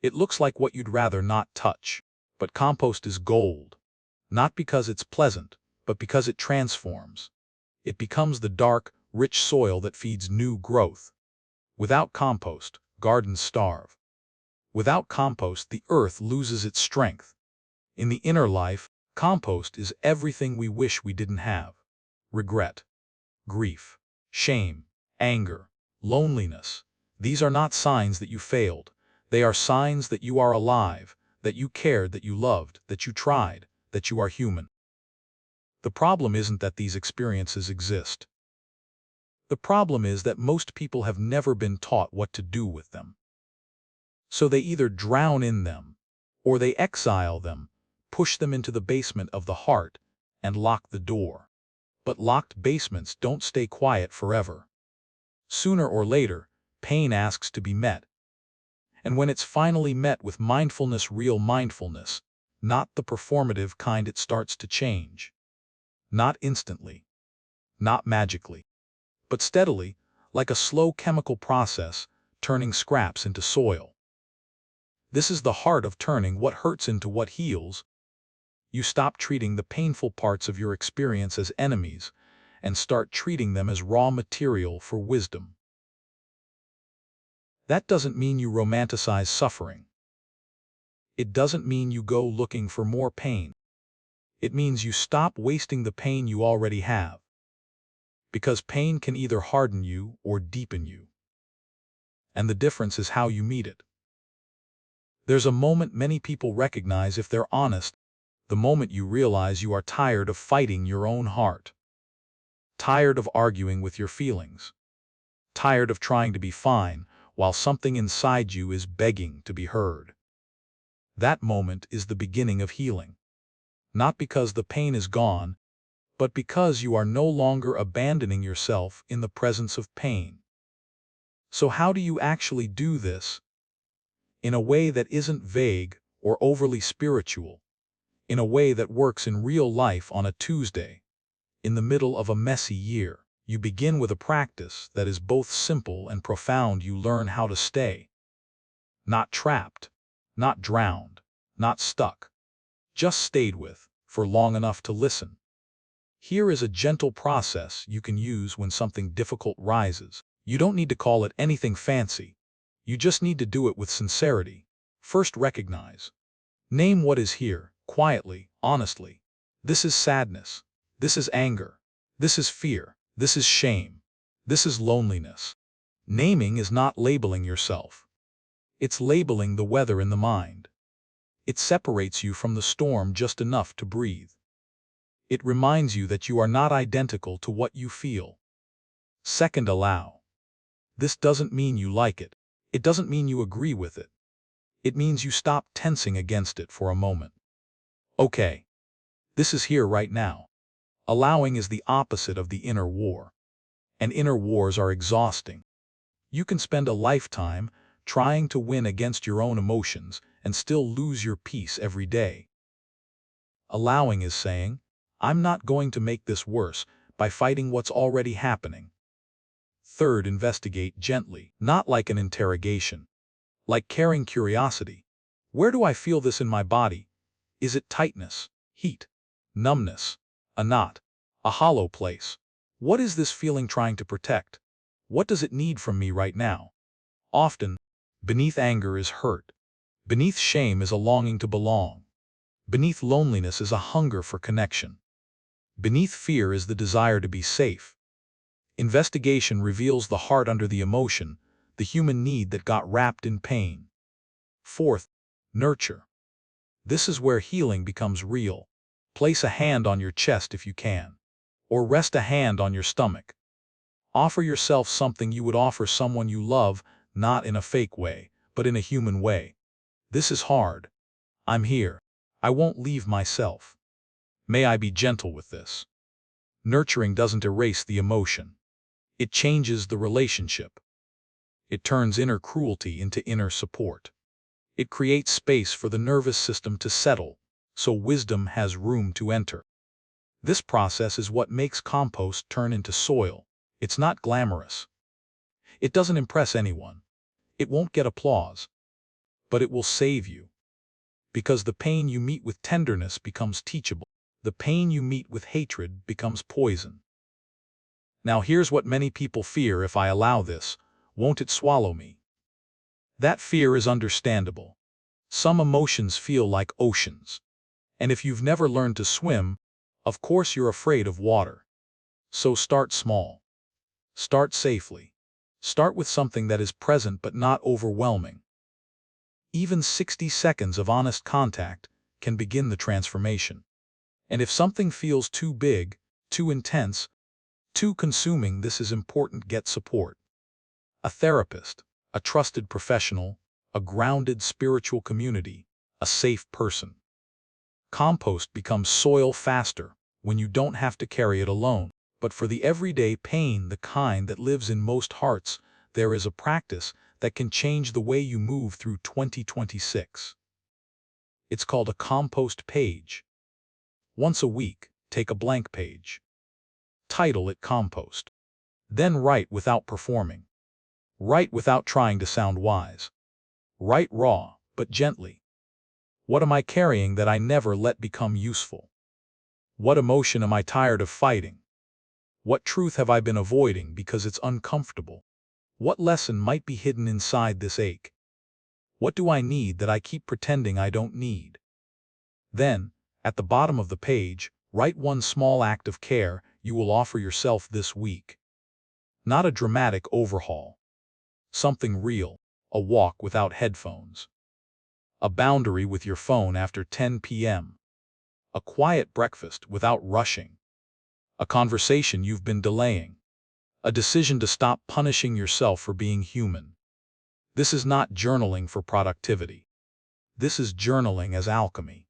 It looks like what you'd rather not touch. But compost is gold. Not because it's pleasant, but because it transforms. It becomes the dark, rich soil that feeds new growth. Without compost, gardens starve. Without compost, the earth loses its strength. In the inner life, compost is everything we wish we didn't have. Regret, grief, shame, anger, loneliness. These are not signs that you failed. They are signs that you are alive, that you cared, that you loved, that you tried, that you are human. The problem isn't that these experiences exist. The problem is that most people have never been taught what to do with them. So they either drown in them, or they exile them, push them into the basement of the heart, and lock the door. But locked basements don't stay quiet forever. Sooner or later, pain asks to be met. And when it's finally met with mindfulness, real mindfulness, not the performative kind, it starts to change. Not instantly, not magically, but steadily, like a slow chemical process, turning scraps into soil. This is the heart of turning what hurts into what heals. You stop treating the painful parts of your experience as enemies and start treating them as raw material for wisdom. That doesn't mean you romanticize suffering. It doesn't mean you go looking for more pain. It means you stop wasting the pain you already have. Because pain can either harden you or deepen you. And the difference is how you meet it. There's a moment many people recognize if they're honest. The moment you realize you are tired of fighting your own heart. Tired of arguing with your feelings. Tired of trying to be fine while something inside you is begging to be heard. That moment is the beginning of healing. Not because the pain is gone, but because you are no longer abandoning yourself in the presence of pain. So how do you actually do this? In a way that isn't vague or overly spiritual. In a way that works in real life on a Tuesday, in the middle of a messy year. You begin with a practice that is both simple and profound. You learn how to stay. Not trapped, not drowned, not stuck. Just stayed with, for long enough to listen. Here is a gentle process you can use when something difficult rises. You don't need to call it anything fancy. You just need to do it with sincerity. First, recognize. Name what is here, quietly, honestly. This is sadness. This is anger. This is fear. This is shame. This is loneliness. Naming is not labeling yourself. It's labeling the weather in the mind. It separates you from the storm just enough to breathe. It reminds you that you are not identical to what you feel. Second, allow. This doesn't mean you like it. It doesn't mean you agree with it. It means you stop tensing against it for a moment. Okay, this is here right now. Allowing is the opposite of the inner war. And inner wars are exhausting. You can spend a lifetime trying to win against your own emotions and still lose your peace every day. Allowing is saying, I'm not going to make this worse by fighting what's already happening. Third, investigate gently, not like an interrogation. Like carrying curiosity. Where do I feel this in my body? Is it tightness, heat, numbness, a knot, a hollow place? What is this feeling trying to protect? What does it need from me right now? Often, beneath anger is hurt. Beneath shame is a longing to belong. Beneath loneliness is a hunger for connection. Beneath fear is the desire to be safe. Investigation reveals the heart under the emotion, the human need that got wrapped in pain. Fourth, nurture. This is where healing becomes real. Place a hand on your chest if you can. Or rest a hand on your stomach. Offer yourself something you would offer someone you love, not in a fake way, but in a human way. This is hard. I'm here. I won't leave myself. May I be gentle with this. Nurturing doesn't erase the emotion. It changes the relationship. It turns inner cruelty into inner support. It creates space for the nervous system to settle, so wisdom has room to enter. This process is what makes compost turn into soil. It's not glamorous. It doesn't impress anyone. It won't get applause. But it will save you. Because the pain you meet with tenderness becomes teachable. The pain you meet with hatred becomes poison. Now here's what many people fear: if I allow this, won't it swallow me? That fear is understandable. Some emotions feel like oceans. And if you've never learned to swim, of course you're afraid of water. So start small. Start safely. Start with something that is present but not overwhelming. Even 60 seconds of honest contact can begin the transformation. And if something feels too big, too intense, too consuming, this is important: get support. A therapist, a trusted professional, a grounded spiritual community, a safe person. Compost becomes soil faster when you don't have to carry it alone. But for the everyday pain, the kind that lives in most hearts, there is a practice that can change the way you move through 2026. It's called a compost page. Once a week, take a blank page. Title it Compost. Then write without performing. Write without trying to sound wise. Write raw, but gently. What am I carrying that I never let become useful? What emotion am I tired of fighting? What truth have I been avoiding because it's uncomfortable? What lesson might be hidden inside this ache? What do I need that I keep pretending I don't need? Then, at the bottom of the page, write one small act of care you will offer yourself this week. Not a dramatic overhaul. Something real: a walk without headphones. A boundary with your phone after 10 p.m. a quiet breakfast without rushing, a conversation you've been delaying, a decision to stop punishing yourself for being human. This is not journaling for productivity. This is journaling as alchemy.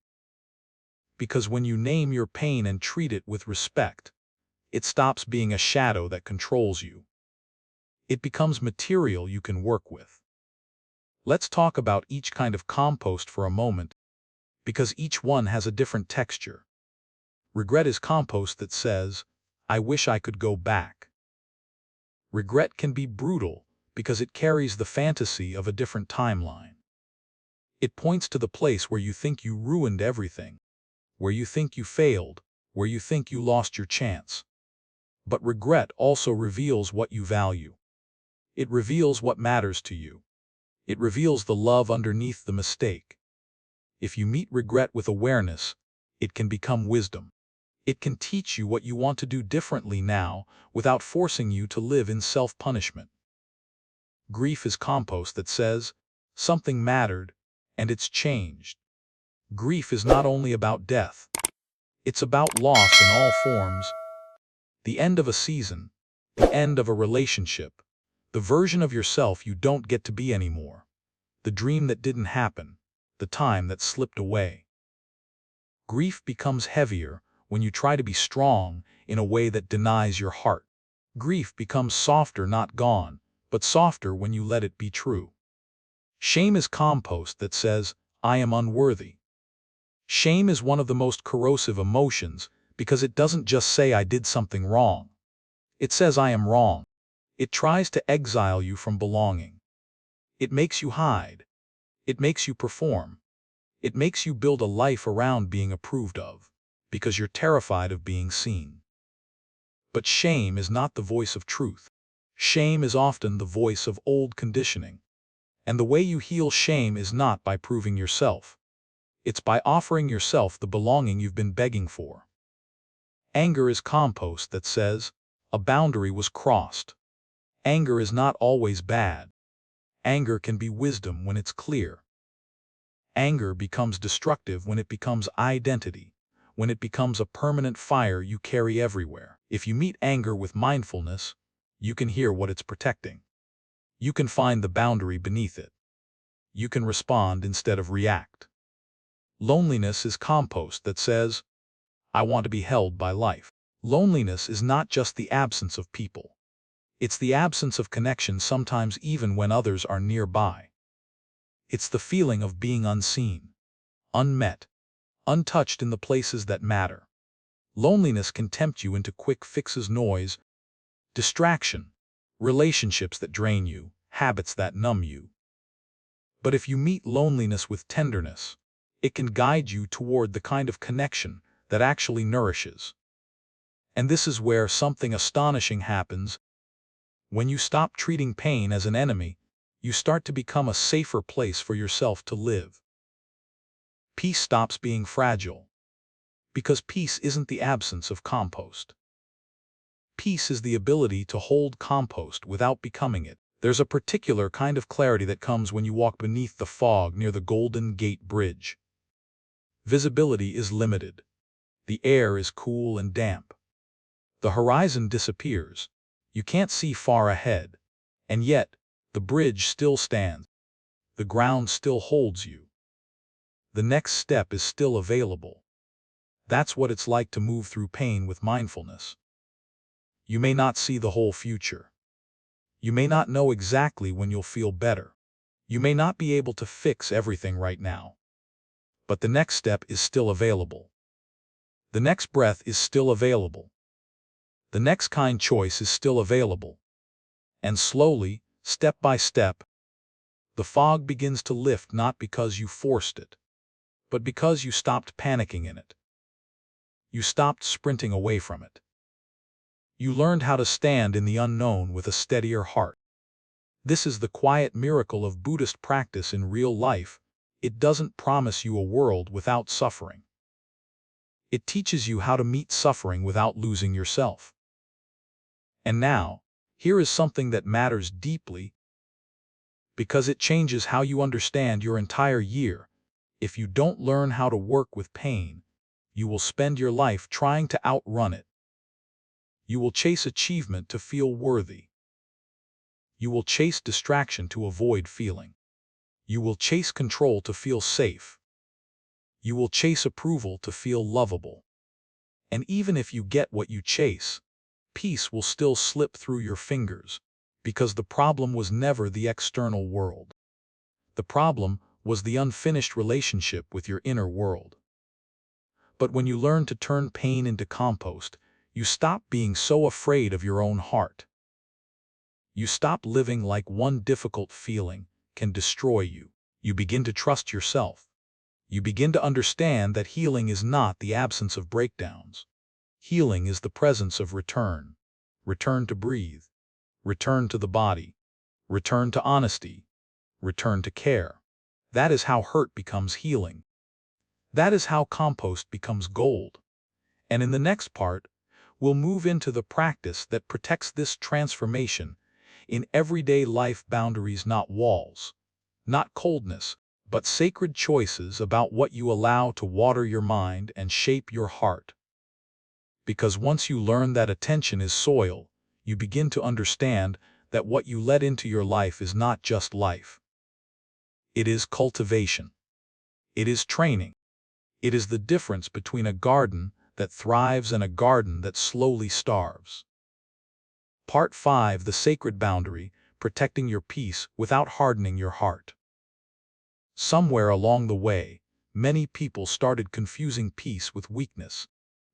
Because when you name your pain and treat it with respect, it stops being a shadow that controls you. It becomes material you can work with. Let's talk about each kind of compost for a moment, because each one has a different texture. Regret is compost that says, "I wish I could go back." Regret can be brutal because it carries the fantasy of a different timeline. It points to the place where you think you ruined everything, where you think you failed, where you think you lost your chance. But regret also reveals what you value. It reveals what matters to you. It reveals the love underneath the mistake. If you meet regret with awareness, it can become wisdom. It can teach you what you want to do differently now without forcing you to live in self-punishment. Grief is compost that says, something mattered, and it's changed. Grief is not only about death. It's about loss in all forms. The end of a season, the end of a relationship, the version of yourself you don't get to be anymore, the dream that didn't happen, the time that slipped away. Grief becomes heavier when you try to be strong in a way that denies your heart. Grief becomes softer, not gone, but softer when you let it be true. Shame is compost that says, "I am unworthy." Shame is one of the most corrosive emotions because it doesn't just say I did something wrong. It says I am wrong. It tries to exile you from belonging. It makes you hide. It makes you perform. It makes you build a life around being approved of, because you're terrified of being seen. But shame is not the voice of truth. Shame is often the voice of old conditioning. And the way you heal shame is not by proving yourself. It's by offering yourself the belonging you've been begging for. Anger is compost that says, a boundary was crossed. Anger is not always bad. Anger can be wisdom when it's clear. Anger becomes destructive when it becomes identity, when it becomes a permanent fire you carry everywhere. If you meet anger with mindfulness, you can hear what it's protecting. You can find the boundary beneath it. You can respond instead of react. Loneliness is compost that says, I want to be held by life. Loneliness is not just the absence of people. It's the absence of connection, sometimes even when others are nearby. It's the feeling of being unseen, unmet, untouched in the places that matter. Loneliness can tempt you into quick fixes, noise, distraction, relationships that drain you, habits that numb you. But if you meet loneliness with tenderness, it can guide you toward the kind of connection that actually nourishes. And this is where something astonishing happens. When you stop treating pain as an enemy, you start to become a safer place for yourself to live. Peace stops being fragile, because peace isn't the absence of compost. Peace is the ability to hold compost without becoming it. There's a particular kind of clarity that comes when you walk beneath the fog near the Golden Gate Bridge. Visibility is limited. The air is cool and damp. The horizon disappears. You can't see far ahead. And yet, the bridge still stands. The ground still holds you. The next step is still available. That's what it's like to move through pain with mindfulness. You may not see the whole future. You may not know exactly when you'll feel better. You may not be able to fix everything right now. But the next step is still available. The next breath is still available. The next kind choice is still available. And slowly, step by step, the fog begins to lift, not because you forced it, but because you stopped panicking in it. You stopped sprinting away from it. You learned how to stand in the unknown with a steadier heart. This is the quiet miracle of Buddhist practice in real life. It doesn't promise you a world without suffering. It teaches you how to meet suffering without losing yourself. And now, here is something that matters deeply, because it changes how you understand your entire year. If you don't learn how to work with pain, You will spend your life trying to outrun it. You will chase achievement to feel worthy. You will chase distraction to avoid feeling. You will chase control to feel safe. You will chase approval to feel lovable. And even if you get what you chase, peace will still slip through your fingers, because the problem was never the external world. The problem was the unfinished relationship with your inner world. But when you learn to turn pain into compost, you stop being so afraid of your own heart. You stop living like one difficult feeling can destroy you. You begin to trust yourself. You begin to understand that healing is not the absence of breakdowns. Healing is the presence of return. Return to breathe. Return to the body. Return to honesty. Return to care. That is how hurt becomes healing. That is how compost becomes gold. And in the next part, we'll move into the practice that protects this transformation in everyday life: boundaries, not walls, not coldness, but sacred choices about what you allow to water your mind and shape your heart. Because once you learn that attention is soil, you begin to understand that what you let into your life is not just life. It is cultivation. It is training. It is the difference between a garden that thrives and a garden that slowly starves. Part 5: The Sacred Boundary: Protecting Your Peace Without Hardening Your Heart. Somewhere along the way, many people started confusing peace with weakness.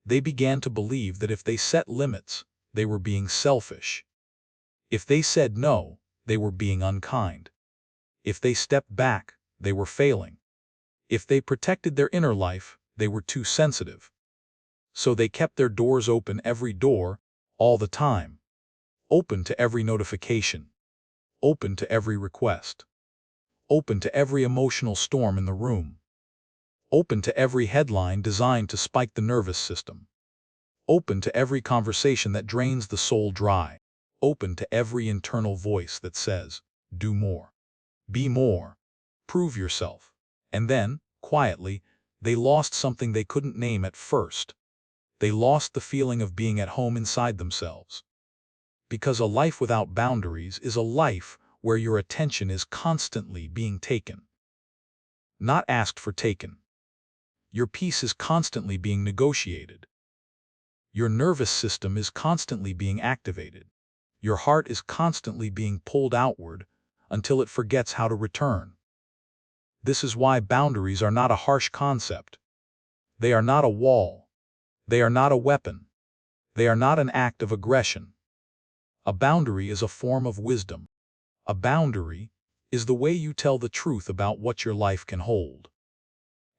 They began to believe that if they set limits, they were being selfish. If they said no, they were being unkind. If they stepped back, they were failing. If they protected their inner life, they were too sensitive. So they kept their doors open, every door, all the time. Open to every notification. Open to every request. Open to every emotional storm in the room. Open to every headline designed to spike the nervous system. Open to every conversation that drains the soul dry. Open to every internal voice that says, do more. Be more. Prove yourself. And then, quietly, they lost something they couldn't name at first. They lost the feeling of being at home inside themselves. Because a life without boundaries is a life where your attention is constantly being taken. Not asked for, taken. Your peace is constantly being negotiated. Your nervous system is constantly being activated. Your heart is constantly being pulled outward until it forgets how to return. This is why boundaries are not a harsh concept. They are not a wall. They are not a weapon. They are not an act of aggression. A boundary is a form of wisdom. A boundary is the way you tell the truth about what your life can hold.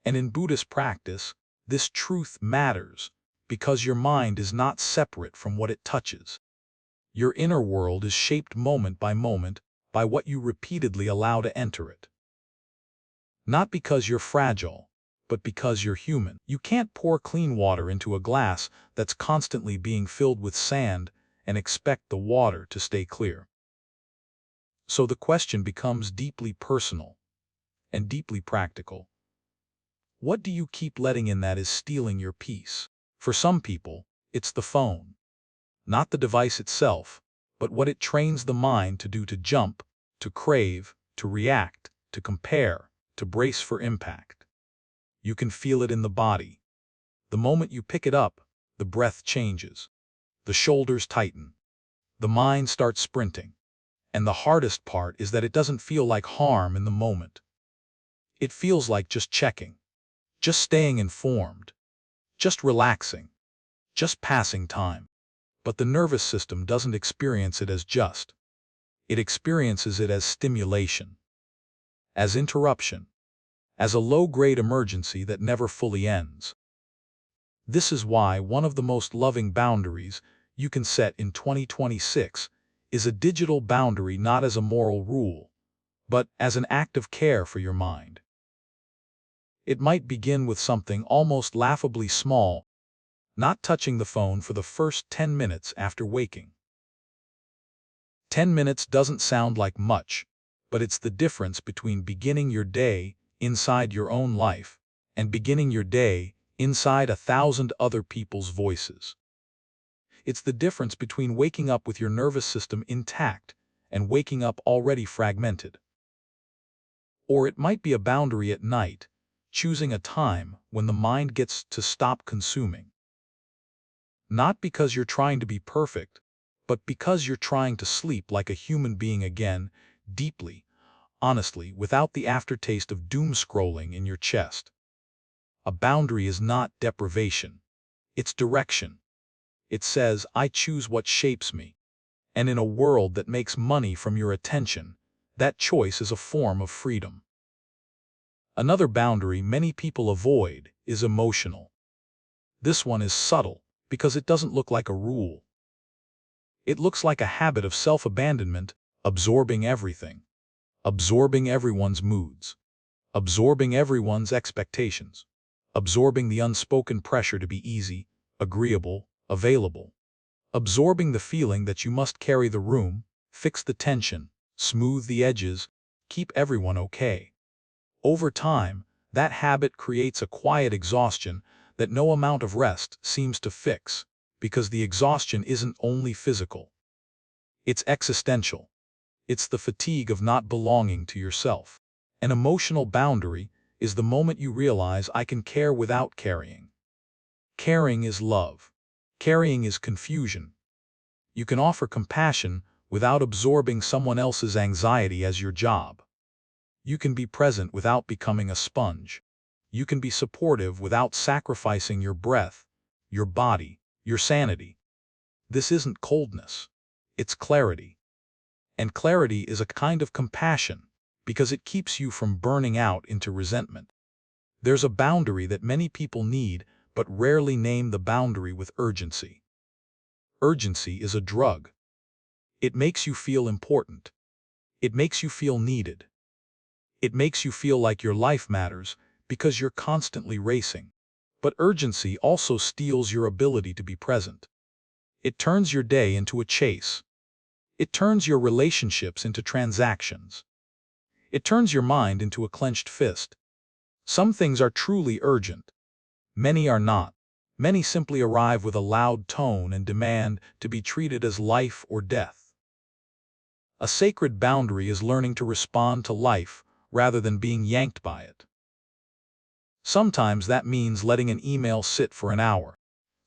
And in Buddhist practice, this truth matters because your mind is not separate from what it touches. Your inner world is shaped moment by moment by what you repeatedly allow to enter it. Not because you're fragile, but because you're human. You can't pour clean water into a glass that's constantly being filled with sand and expect the water to stay clear. So the question becomes deeply personal and deeply practical. What do you keep letting in that is stealing your peace? For some people, it's the phone. Not the device itself, but what it trains the mind to do: to jump, to crave, to react, to compare, to brace for impact. You can feel it in the body. The moment you pick it up, the breath changes. The shoulders tighten. The mind starts sprinting. And the hardest part is that it doesn't feel like harm in the moment. It feels like just checking, just staying informed, just relaxing, just passing time. But the nervous system doesn't experience it as just. It experiences it as stimulation, as interruption, as a low-grade emergency that never fully ends. This is why one of the most loving boundaries you can set in 2026 is a digital boundary, not as a moral rule, but as an act of care for your mind. It might begin with something almost laughably small: not touching the phone for the first 10 minutes after waking. 10 minutes doesn't sound like much, but it's the difference between beginning your day inside your own life and beginning your day inside 1,000 other people's voices. It's the difference between waking up with your nervous system intact and waking up already fragmented. Or it might be a boundary at night, choosing a time when the mind gets to stop consuming. Not because you're trying to be perfect, but because you're trying to sleep like a human being again, deeply, honestly, without the aftertaste of doom scrolling in your chest. A boundary is not deprivation. It's direction. It says, I choose what shapes me. And in a world that makes money from your attention, that choice is a form of freedom. Another boundary many people avoid is emotional. This one is subtle because it doesn't look like a rule. It looks like a habit of self-abandonment, absorbing everything, absorbing everyone's moods, absorbing everyone's expectations, absorbing the unspoken pressure to be easy, agreeable, available, absorbing the feeling that you must carry the room, fix the tension, smooth the edges, keep everyone okay. Over time, that habit creates a quiet exhaustion that no amount of rest seems to fix, because the exhaustion isn't only physical. It's existential. It's the fatigue of not belonging to yourself. An emotional boundary is the moment you realize I can care without carrying. Caring is love. Carrying is confusion. You can offer compassion without absorbing someone else's anxiety as your job. You can be present without becoming a sponge. You can be supportive without sacrificing your breath, your body, your sanity. This isn't coldness. It's clarity. And clarity is a kind of compassion because it keeps you from burning out into resentment. There's a boundary that many people need but rarely name the boundary with urgency. Urgency is a drug. It makes you feel important. It makes you feel needed. It makes you feel like your life matters because you're constantly racing. But urgency also steals your ability to be present. It turns your day into a chase. It turns your relationships into transactions. It turns your mind into a clenched fist. Some things are truly urgent. Many are not. Many simply arrive with a loud tone and demand to be treated as life or death. A sacred boundary is learning to respond to life rather than being yanked by it. Sometimes that means letting an email sit for an hour.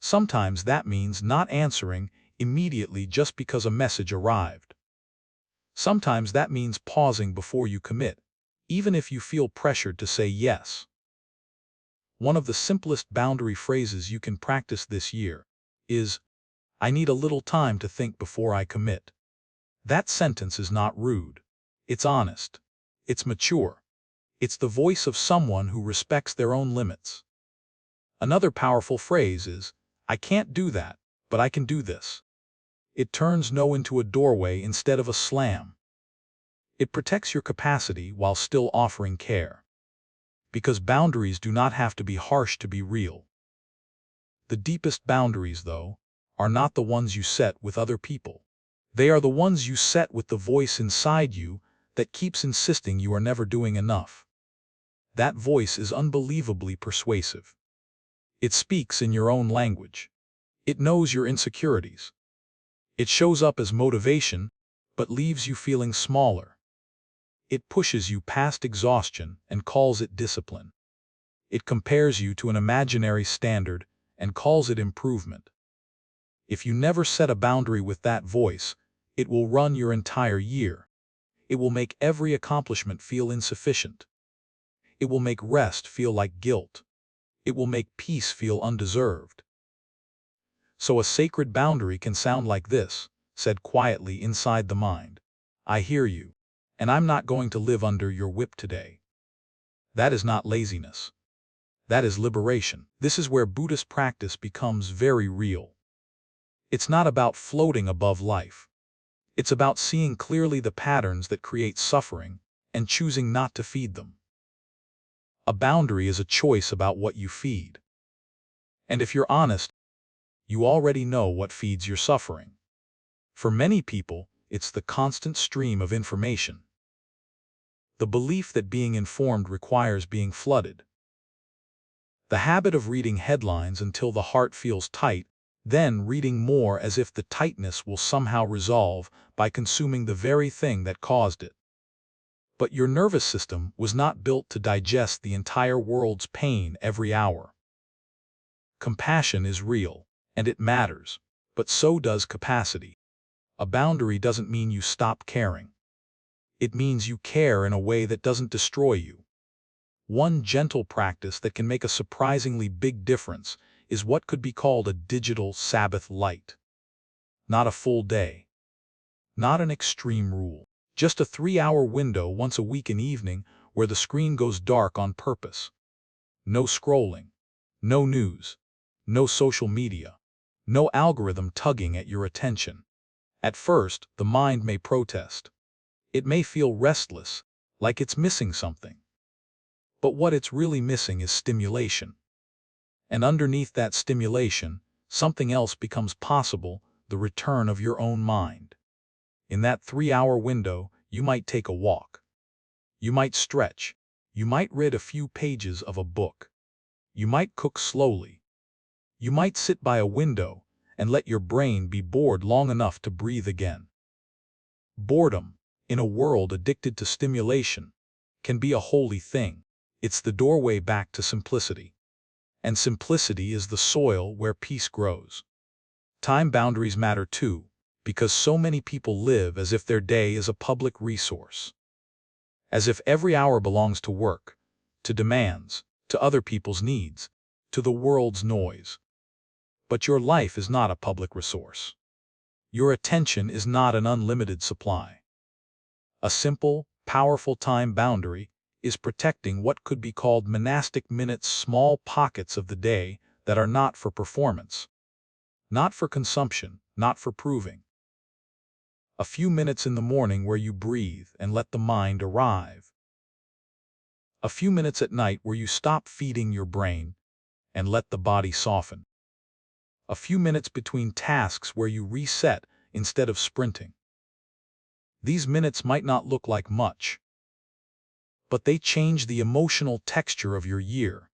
Sometimes that means not answering immediately just because a message arrived. Sometimes that means pausing before you commit, even if you feel pressured to say yes. One of the simplest boundary phrases you can practice this year is, I need a little time to think before I commit. That sentence is not rude. It's honest. It's mature. It's the voice of someone who respects their own limits. Another powerful phrase is, I can't do that, but I can do this. It turns no into a doorway instead of a slam. It protects your capacity while still offering care. Because boundaries do not have to be harsh to be real. The deepest boundaries, though, are not the ones you set with other people. They are the ones you set with the voice inside you that keeps insisting you are never doing enough. That voice is unbelievably persuasive. It speaks in your own language. It knows your insecurities. It shows up as motivation, but leaves you feeling smaller. It pushes you past exhaustion and calls it discipline. It compares you to an imaginary standard and calls it improvement. If you never set a boundary with that voice, it will run your entire year. It will make every accomplishment feel insufficient. It will make rest feel like guilt. It will make peace feel undeserved. So a sacred boundary can sound like this, said quietly inside the mind. I hear you, and I'm not going to live under your whip today. That is not laziness. That is liberation. This is where Buddhist practice becomes very real. It's not about floating above life. It's about seeing clearly the patterns that create suffering and choosing not to feed them. A boundary is a choice about what you feed. And if you're honest, you already know what feeds your suffering. For many people, it's the constant stream of information. The belief that being informed requires being flooded. The habit of reading headlines until the heart feels tight, then reading more as if the tightness will somehow resolve by consuming the very thing that caused it. But your nervous system was not built to digest the entire world's pain every hour. Compassion is real, and it matters, but so does capacity. A boundary doesn't mean you stop caring. It means you care in a way that doesn't destroy you. One gentle practice that can make a surprisingly big difference is what could be called a digital Sabbath light. Not a full day. Not an extreme rule. Just a 3-hour window once a week in evening where the screen goes dark on purpose. No scrolling. No news. No social media. No algorithm tugging at your attention. At first, the mind may protest. It may feel restless, like it's missing something. But what it's really missing is stimulation. And underneath that stimulation, something else becomes possible, the return of your own mind. In that 3-hour window, you might take a walk. You might stretch. You might read a few pages of a book. You might cook slowly. You might sit by a window and let your brain be bored long enough to breathe again. Boredom, in a world addicted to stimulation, can be a holy thing. It's the doorway back to simplicity. And simplicity is the soil where peace grows. Time boundaries matter too, because so many people live as if their day is a public resource. As if every hour belongs to work, to demands, to other people's needs, to the world's noise. But your life is not a public resource. Your attention is not an unlimited supply. A simple, powerful time boundary is protecting what could be called monastic minutes, small pockets of the day that are not for performance, not for consumption, not for proving. A few minutes in the morning where you breathe and let the mind arrive. A few minutes at night where you stop feeding your brain and let the body soften. A few minutes between tasks where you reset instead of sprinting. These minutes might not look like much, but they change the emotional texture of your year,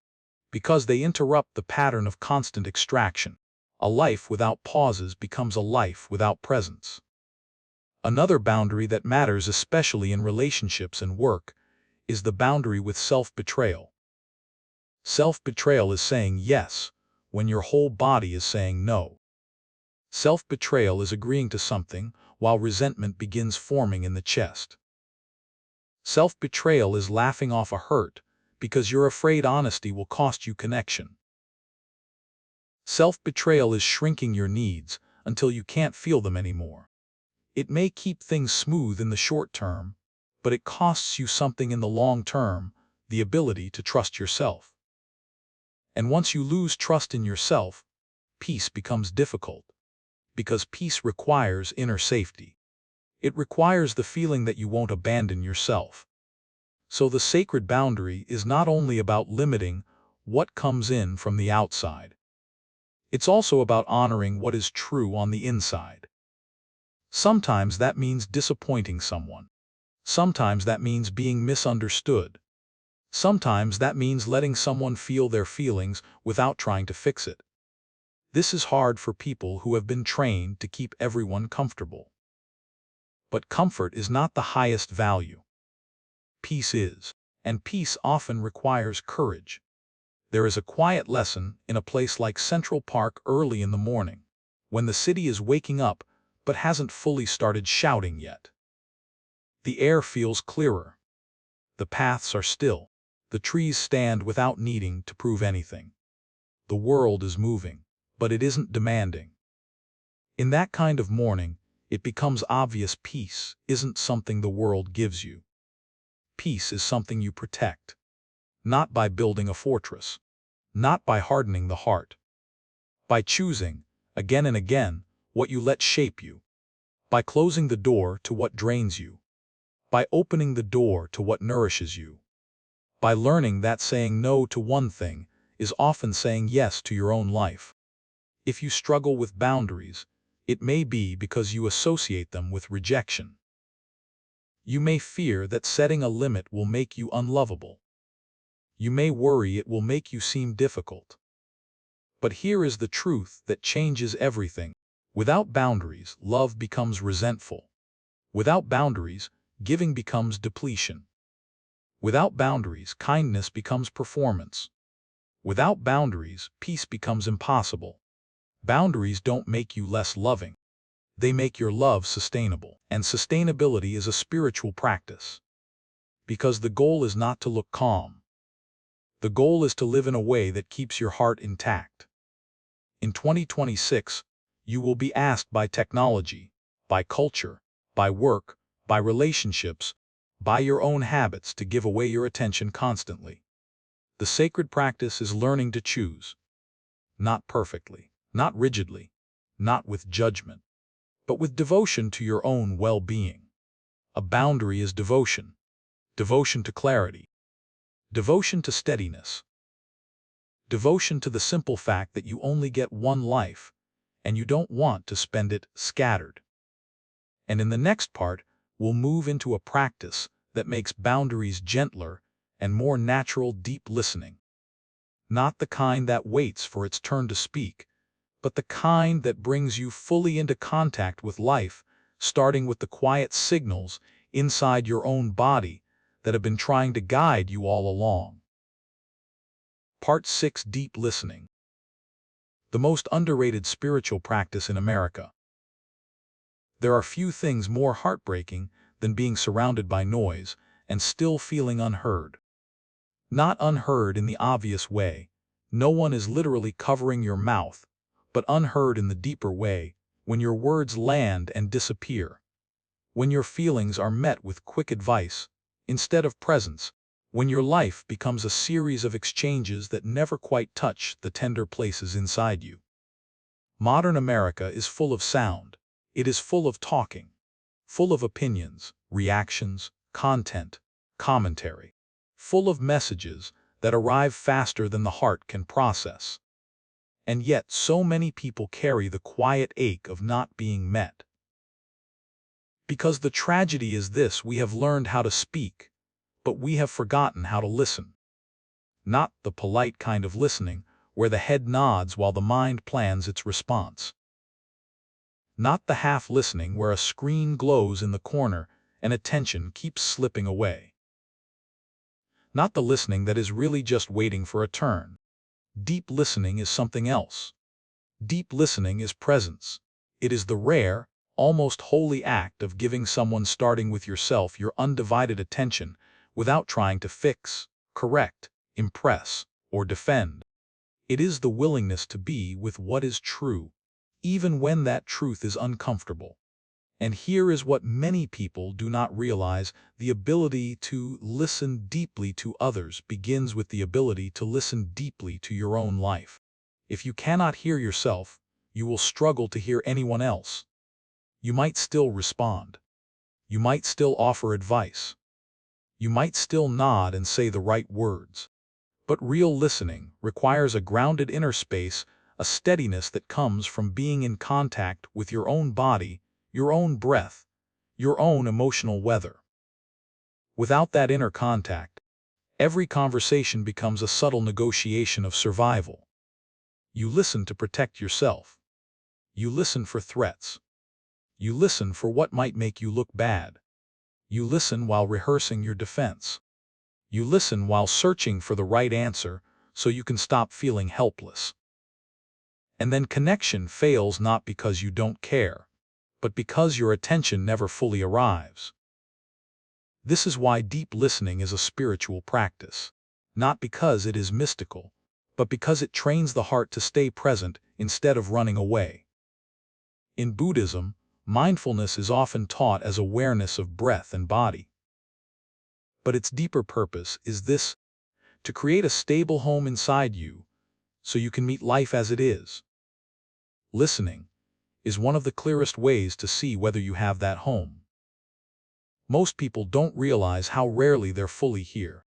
because they interrupt the pattern of constant extraction. A life without pauses becomes a life without presence. Another boundary that matters, especially in relationships and work, is the boundary with self-betrayal. Self-betrayal is saying yes when your whole body is saying no. Self-betrayal is agreeing to something while resentment begins forming in the chest. Self-betrayal is laughing off a hurt because you're afraid honesty will cost you connection. Self-betrayal is shrinking your needs until you can't feel them anymore. It may keep things smooth in the short term, but it costs you something in the long term, the ability to trust yourself. And once you lose trust in yourself, peace becomes difficult, because peace requires inner safety. It requires the feeling that you won't abandon yourself. So the sacred boundary is not only about limiting what comes in from the outside. It's also about honoring what is true on the inside. Sometimes that means disappointing someone. Sometimes that means being misunderstood. Sometimes that means letting someone feel their feelings without trying to fix it. This is hard for people who have been trained to keep everyone comfortable. But comfort is not the highest value. Peace is, and peace often requires courage. There is a quiet lesson in a place like Central Park early in the morning, when the city is waking up but hasn't fully started shouting yet. The air feels clearer. The paths are still. The trees stand without needing to prove anything. The world is moving, but it isn't demanding. In that kind of morning, it becomes obvious peace isn't something the world gives you. Peace is something you protect. Not by building a fortress. Not by hardening the heart. By choosing, again and again, what you let shape you. By closing the door to what drains you. By opening the door to what nourishes you. By learning that saying no to one thing is often saying yes to your own life. If you struggle with boundaries, it may be because you associate them with rejection. You may fear that setting a limit will make you unlovable. You may worry it will make you seem difficult. But here is the truth that changes everything. Without boundaries, love becomes resentful. Without boundaries, giving becomes depletion. Without boundaries, kindness becomes performance. Without boundaries, peace becomes impossible. Boundaries don't make you less loving. They make your love sustainable. And sustainability is a spiritual practice. Because the goal is not to look calm. The goal is to live in a way that keeps your heart intact. In 2026, you will be asked by technology, by culture, by work, by relationships, by your own habits to give away your attention constantly. The sacred practice is learning to choose. Not perfectly, not rigidly, not with judgment, but with devotion to your own well-being. A boundary is devotion. Devotion to clarity. Devotion to steadiness. Devotion to the simple fact that you only get one life, and you don't want to spend it scattered. And in the next part, we'll move into a practice that makes boundaries gentler and more natural. Deep listening. Not the kind that waits for its turn to speak, but the kind that brings you fully into contact with life, starting with the quiet signals inside your own body that have been trying to guide you all along. Part 6. Deep listening. The most underrated spiritual practice in America. There are few things more heartbreaking than being surrounded by noise and still feeling unheard. Not unheard in the obvious way. No one is literally covering your mouth, but unheard in the deeper way, when your words land and disappear. When your feelings are met with quick advice instead of presence. When your life becomes a series of exchanges that never quite touch the tender places inside you. Modern America is full of sound. It is full of talking, full of opinions, reactions, content, commentary, full of messages that arrive faster than the heart can process. And yet so many people carry the quiet ache of not being met. Because the tragedy is this: we have learned how to speak, but we have forgotten how to listen. Not the polite kind of listening, where the head nods while the mind plans its response. Not the half-listening where a screen glows in the corner and attention keeps slipping away. Not the listening that is really just waiting for a turn. Deep listening is something else. Deep listening is presence. It is the rare, almost holy act of giving someone, starting with yourself, your undivided attention without trying to fix, correct, impress, or defend. It is the willingness to be with what is true, even when that truth is uncomfortable. And here is what many people do not realize: the ability to listen deeply to others begins with the ability to listen deeply to your own life. If you cannot hear yourself, you will struggle to hear anyone else. You might still respond. You might still offer advice. You might still nod and say the right words. But real listening requires a grounded inner space, a steadiness that comes from being in contact with your own body, your own breath, your own emotional weather. Without that inner contact, every conversation becomes a subtle negotiation of survival. You listen to protect yourself. You listen for threats. You listen for what might make you look bad. You listen while rehearsing your defense. You listen while searching for the right answer so you can stop feeling helpless. And then connection fails, not because you don't care, but because your attention never fully arrives. This is why deep listening is a spiritual practice. Not because it is mystical, but because it trains the heart to stay present instead of running away. In Buddhism, mindfulness is often taught as awareness of breath and body. But its deeper purpose is this: to create a stable home inside you so you can meet life as it is. Listening is one of the clearest ways to see whether you have that home. Most people don't realize how rarely they're fully here.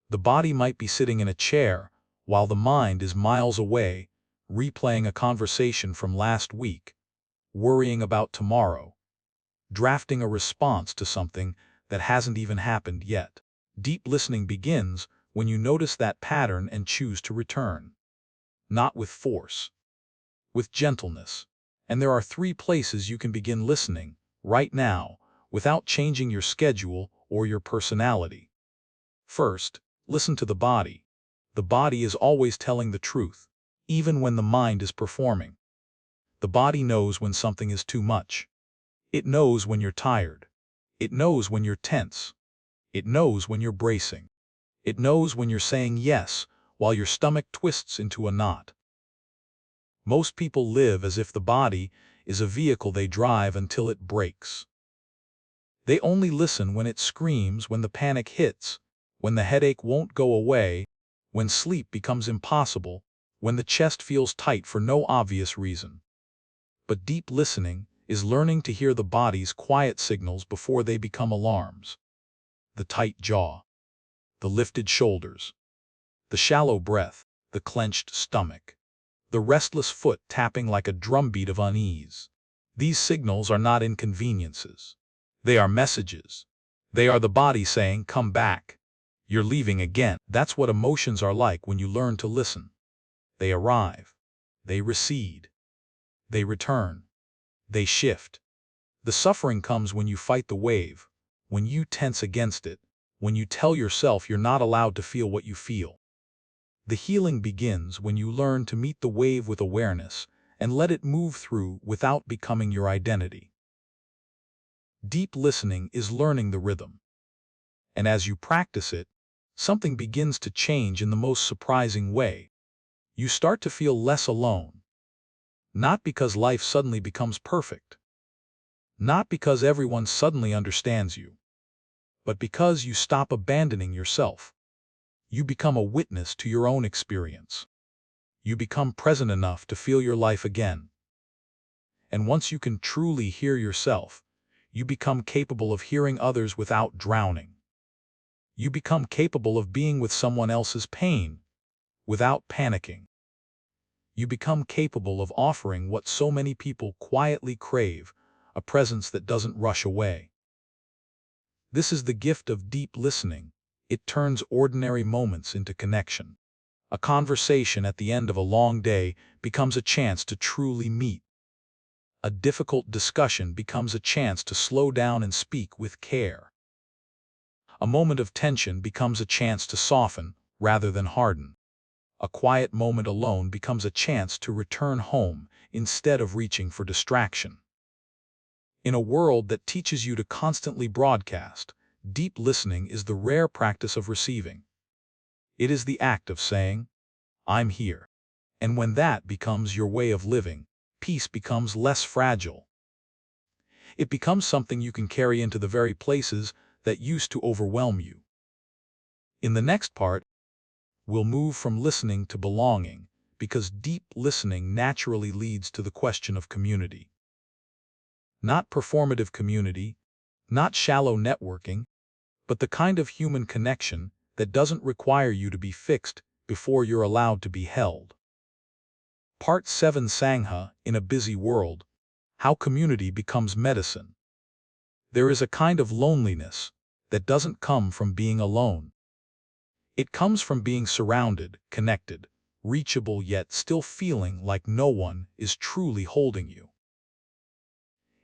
The body might be sitting in a chair while the mind is miles away, replaying a conversation from last week, worrying about tomorrow, drafting a response to something that hasn't even happened yet. Deep listening begins when you notice that pattern and choose to return. Not with force, with gentleness. And there are 3 places you can begin listening, right now, without changing your schedule or your personality. First, listen to the body. The body is always telling the truth, even when the mind is performing. The body knows when something is too much. It knows when you're tired. It knows when you're tense. It knows when you're bracing. It knows when you're saying yes, while your stomach twists into a knot. Most people live as if the body is a vehicle they drive until it breaks. They only listen when it screams, when the panic hits, when the headache won't go away, when sleep becomes impossible, when the chest feels tight for no obvious reason. But deep listening is learning to hear the body's quiet signals before they become alarms. The tight jaw, the lifted shoulders, the shallow breath, the clenched stomach, the restless foot tapping like a drumbeat of unease. These signals are not inconveniences. They are messages. They are the body saying, "Come back. You're leaving again." That's what emotions are like when you learn to listen. They arrive. They recede. They return. They shift. The suffering comes when you fight the wave, when you tense against it, when you tell yourself you're not allowed to feel what you feel. The healing begins when you learn to meet the wave with awareness and let it move through without becoming your identity. Deep listening is learning the rhythm. And as you practice it, something begins to change in the most surprising way. You start to feel less alone. Not because life suddenly becomes perfect. Not because everyone suddenly understands you. But because you stop abandoning yourself. You become a witness to your own experience. You become present enough to feel your life again. And once you can truly hear yourself, you become capable of hearing others without drowning. You become capable of being with someone else's pain without panicking. You become capable of offering what so many people quietly crave, a presence that doesn't rush away. This is the gift of deep listening. It turns ordinary moments into connection. A conversation at the end of a long day becomes a chance to truly meet. A difficult discussion becomes a chance to slow down and speak with care. A moment of tension becomes a chance to soften rather than harden. A quiet moment alone becomes a chance to return home instead of reaching for distraction. In a world that teaches you to constantly broadcast, deep listening is the rare practice of receiving. It is the act of saying, "I'm here." And when that becomes your way of living, peace becomes less fragile. It becomes something you can carry into the very places that used to overwhelm you. In the next part, we'll move from listening to belonging, because deep listening naturally leads to the question of community. Not performative community, not shallow networking, but the kind of human connection that doesn't require you to be fixed before you're allowed to be held. Part 7: Sangha in a Busy World. How community becomes medicine. There is a kind of loneliness that doesn't come from being alone. It comes from being surrounded, connected, reachable, yet still feeling like no one is truly holding you.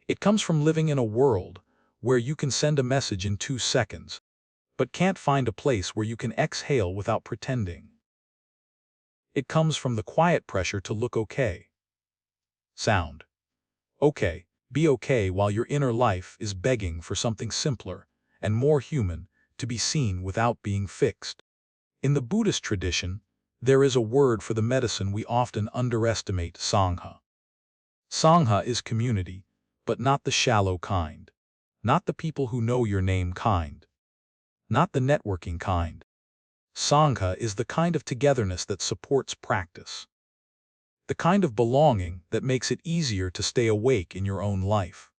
It comes from living in a world where you can send a message in 2 seconds, but can't find a place where you can exhale without pretending. It comes from the quiet pressure to look okay. Sound okay, be okay while your inner life is begging for something simpler and more human, to be seen without being fixed. In the Buddhist tradition, there is a word for the medicine we often underestimate: Sangha. Sangha is community, but not the shallow kind. Not the people who know your name kind. Not the networking kind. Sangha is the kind of togetherness that supports practice. The kind of belonging that makes it easier to stay awake in your own life.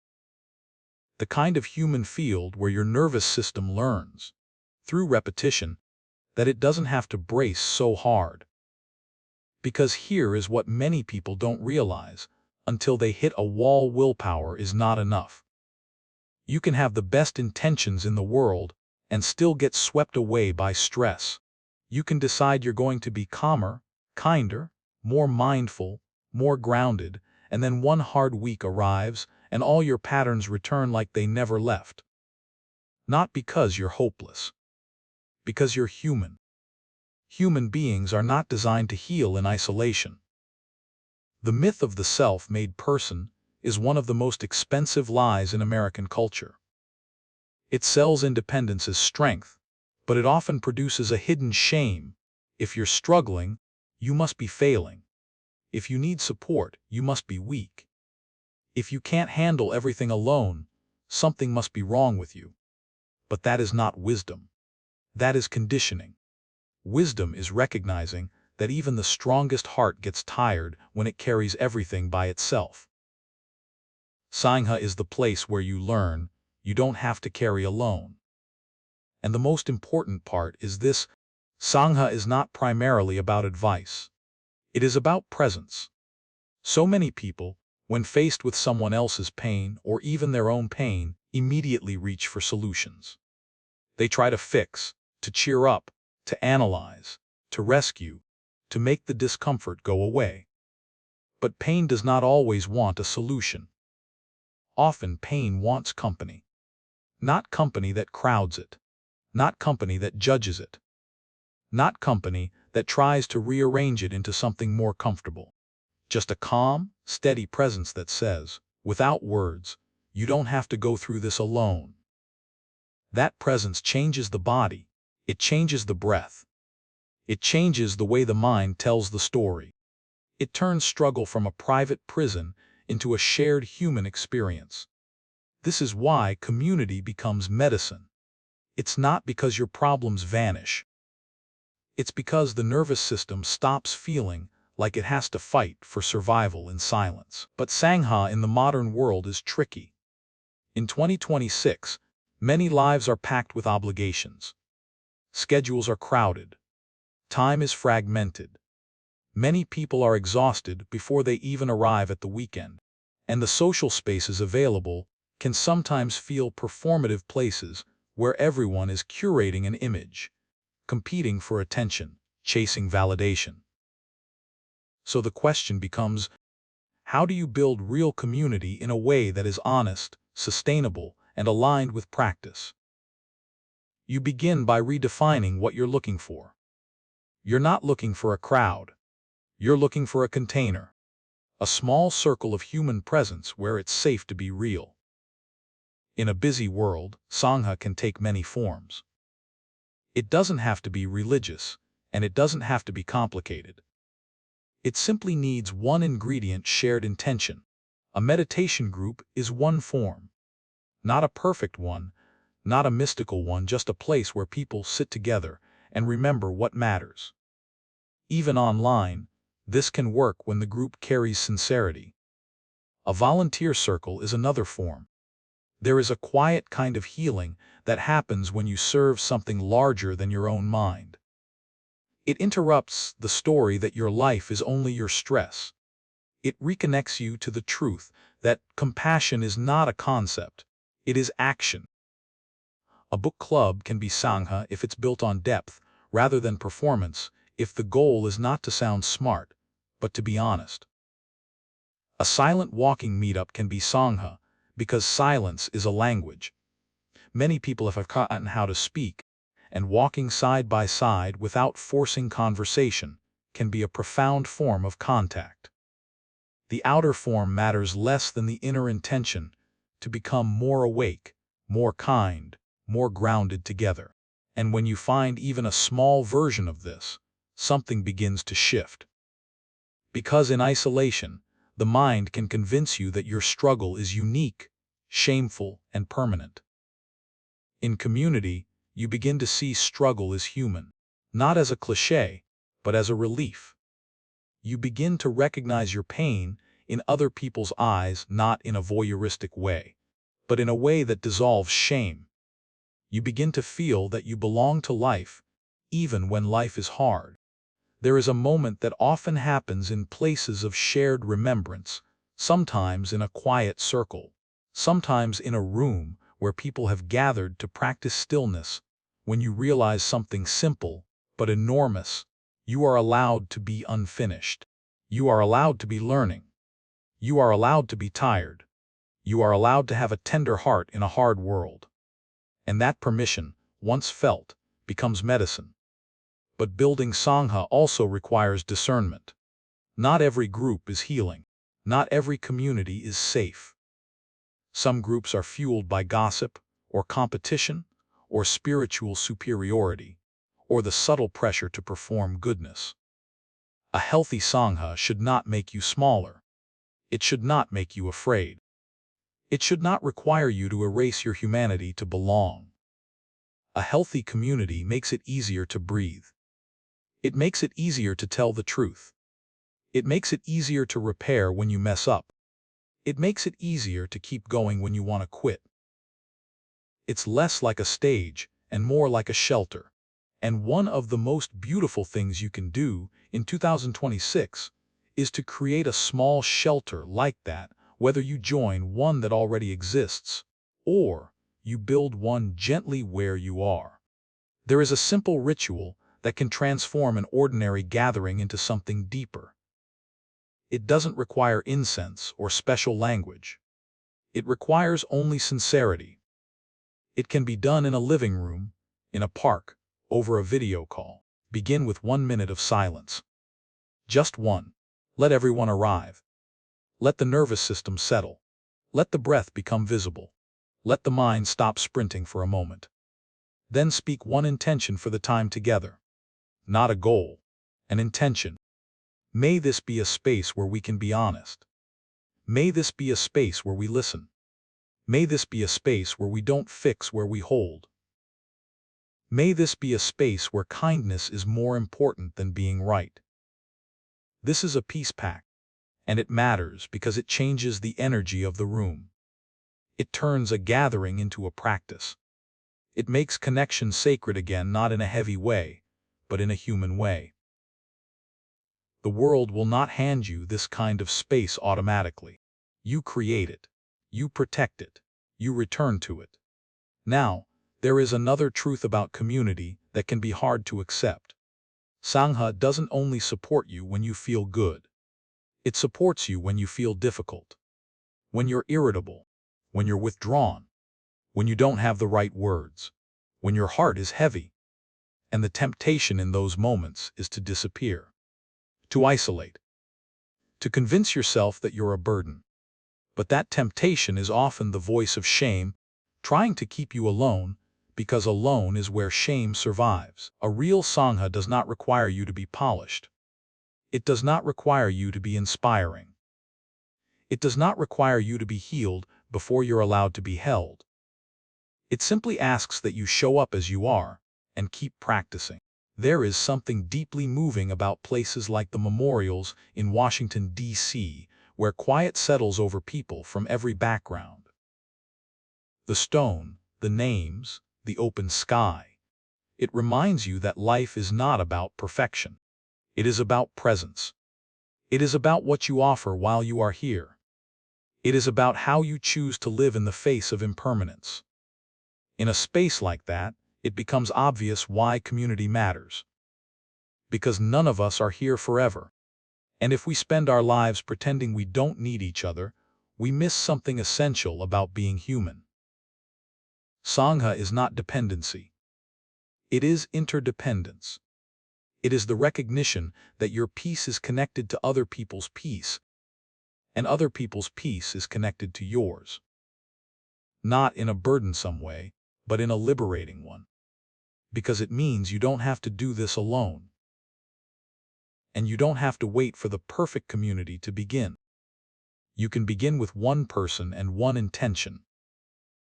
The kind of human field where your nervous system learns, through repetition, that it doesn't have to brace so hard. Because here is what many people don't realize until they hit a wall: willpower is not enough. You can have the best intentions in the world and still get swept away by stress. You can decide you're going to be calmer, kinder, more mindful, more grounded, and then one hard week arrives and all your patterns return like they never left. Not because you're hopeless. Because you're human. Human beings are not designed to heal in isolation. The myth of the self-made person is one of the most expensive lies in American culture. It sells independence as strength, but it often produces a hidden shame. If you're struggling, you must be failing. If you need support, you must be weak. If you can't handle everything alone, something must be wrong with you. But that is not wisdom. That is conditioning. Wisdom is recognizing that even the strongest heart gets tired when it carries everything by itself. Sangha is the place where you learn you don't have to carry alone. And the most important part is this: Sangha is not primarily about advice. It is about presence. So many people, when faced with someone else's pain or even their own pain, immediately reach for solutions. They try to fix, to cheer up, to analyze, to rescue, to make the discomfort go away. But pain does not always want a solution. Often pain wants company. Not company that crowds it. Not company that judges it. Not company that tries to rearrange it into something more comfortable. Just a calm, steady presence that says, without words, you don't have to go through this alone. That presence changes the body. It changes the breath. It changes the way the mind tells the story. It turns struggle from a private prison into a shared human experience. This is why community becomes medicine. It's not because your problems vanish. It's because the nervous system stops feeling like it has to fight for survival in silence. But Sangha in the modern world is tricky. In 2026, many lives are packed with obligations. Schedules are crowded. Time is fragmented. Many people are exhausted before they even arrive at the weekend. And the social spaces available can sometimes feel performative places where everyone is curating an image, competing for attention, chasing validation. So the question becomes, how do you build real community in a way that is honest, sustainable, and aligned with practice? You begin by redefining what you're looking for. You're not looking for a crowd. You're looking for a container. A small circle of human presence where it's safe to be real. In a busy world, Sangha can take many forms. It doesn't have to be religious, and it doesn't have to be complicated. It simply needs one ingredient: shared intention. A meditation group is one form. Not a perfect one, not a mystical one, just a place where people sit together and remember what matters. Even online, this can work when the group carries sincerity. A volunteer circle is another form. There is a quiet kind of healing that happens when you serve something larger than your own mind. It interrupts the story that your life is only your stress. It reconnects you to the truth that compassion is not a concept, it is action. A book club can be Sangha if it's built on depth rather than performance, if the goal is not to sound smart, but to be honest. A silent walking meetup can be Sangha because silence is a language. Many people have forgotten how to speak, and walking side by side without forcing conversation can be a profound form of contact. The outer form matters less than the inner intention to become more awake, more kind, more grounded together. And when you find even a small version of this, something begins to shift. Because in isolation, the mind can convince you that your struggle is unique, shameful, and permanent. In community, you begin to see struggle as human, not as a cliché, but as a relief. You begin to recognize your pain in other people's eyes, not in a voyeuristic way, but in a way that dissolves shame. You begin to feel that you belong to life, even when life is hard. There is a moment that often happens in places of shared remembrance, sometimes in a quiet circle, sometimes in a room where people have gathered to practice stillness, when you realize something simple but enormous. You are allowed to be unfinished. You are allowed to be learning. You are allowed to be tired. You are allowed to have a tender heart in a hard world. And that permission, once felt, becomes medicine. But building Sangha also requires discernment. Not every group is healing. Not every community is safe. Some groups are fueled by gossip, or competition, or spiritual superiority, or the subtle pressure to perform goodness. A healthy Sangha should not make you smaller. It should not make you afraid. It should not require you to erase your humanity to belong. A healthy community makes it easier to breathe. It makes it easier to tell the truth. It makes it easier to repair when you mess up. It makes it easier to keep going when you want to quit. It's less like a stage and more like a shelter. And one of the most beautiful things you can do in 2026 is to create a small shelter like that, whether you join one that already exists or you build one gently where you are. There is a simple ritual that can transform an ordinary gathering into something deeper. It doesn't require incense or special language. It requires only sincerity. It can be done in a living room, in a park, over a video call. Begin with 1 minute of silence. Just one. Let everyone arrive. Let the nervous system settle. Let the breath become visible. Let the mind stop sprinting for a moment. Then speak one intention for the time together. Not a goal, an intention. May this be a space where we can be honest. May this be a space where we listen. May this be a space where we don't fix where we hold. May this be a space where kindness is more important than being right. This is a peace pact, and it matters because it changes the energy of the room. It turns a gathering into a practice. It makes connection sacred again, not in a heavy way, but in a human way. The world will not hand you this kind of space automatically. You create it. You protect it. You return to it. Now, there is another truth about community that can be hard to accept. Sangha doesn't only support you when you feel good. It supports you when you feel difficult. When you're irritable. When you're withdrawn. When you don't have the right words. When your heart is heavy. And the temptation in those moments is to disappear. To isolate. To convince yourself that you're a burden. But that temptation is often the voice of shame, trying to keep you alone, because alone is where shame survives. A real Sangha does not require you to be polished. It does not require you to be inspiring. It does not require you to be healed before you're allowed to be held. It simply asks that you show up as you are and keep practicing. There is something deeply moving about places like the memorials in Washington, D.C., where quiet settles over people from every background. The stone, the names, the open sky. It reminds you that life is not about perfection. It is about presence. It is about what you offer while you are here. It is about how you choose to live in the face of impermanence. In a space like that, it becomes obvious why community matters. Because none of us are here forever. And if we spend our lives pretending we don't need each other, we miss something essential about being human. Sangha is not dependency. It is interdependence. It is the recognition that your peace is connected to other people's peace, and other people's peace is connected to yours. Not in a burdensome way, but in a liberating one. Because it means you don't have to do this alone. And you don't have to wait for the perfect community to begin. You can begin with one person and one intention.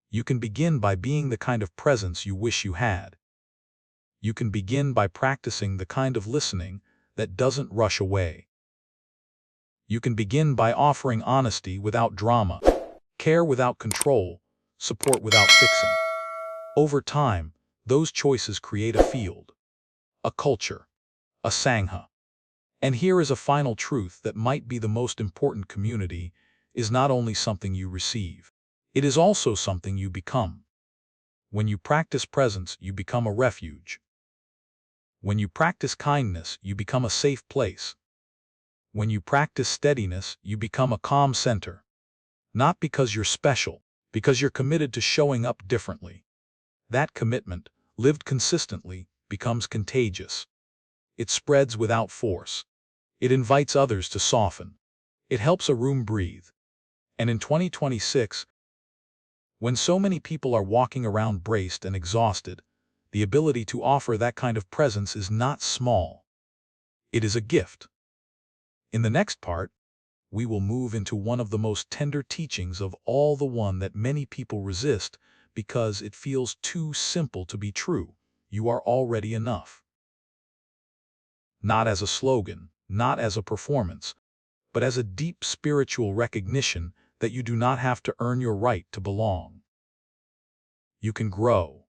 You can begin by being the kind of presence you wish you had. You can begin by practicing the kind of listening that doesn't rush away. You can begin by offering honesty without drama, care without control, support without fixing. Over time, those choices create a field, a culture, a Sangha. And here is a final truth that might be the most important: community is not only something you receive. It is also something you become. When you practice presence, you become a refuge. When you practice kindness, you become a safe place. When you practice steadiness, you become a calm center. Not because you're special, because you're committed to showing up differently. That commitment, lived consistently, becomes contagious. It spreads without force. It invites others to soften. It helps a room breathe. And in 2026, when so many people are walking around braced and exhausted, the ability to offer that kind of presence is not small. It is a gift. In the next part, we will move into one of the most tender teachings of all, the one that many people resist because it feels too simple to be true. You are already enough. Not as a slogan, not as a performance, but as a deep spiritual recognition that you do not have to earn your right to belong. You can grow.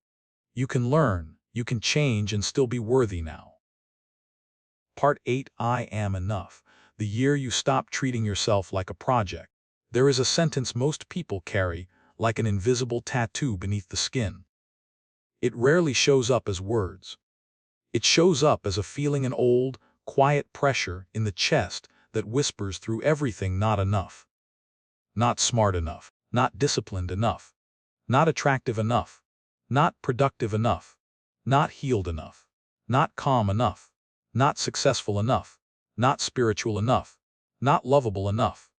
You can learn. You can change and still be worthy now. Part 8: I Am Enough. The year you stop treating yourself like a project. There is a sentence most people carry, like an invisible tattoo beneath the skin. It rarely shows up as words. It shows up as a feeling, an old, quiet pressure in the chest that whispers through everything: not enough. Not smart enough. Not disciplined enough. Not attractive enough. Not productive enough. Not healed enough. Not calm enough. Not successful enough. Not spiritual enough. Not lovable enough.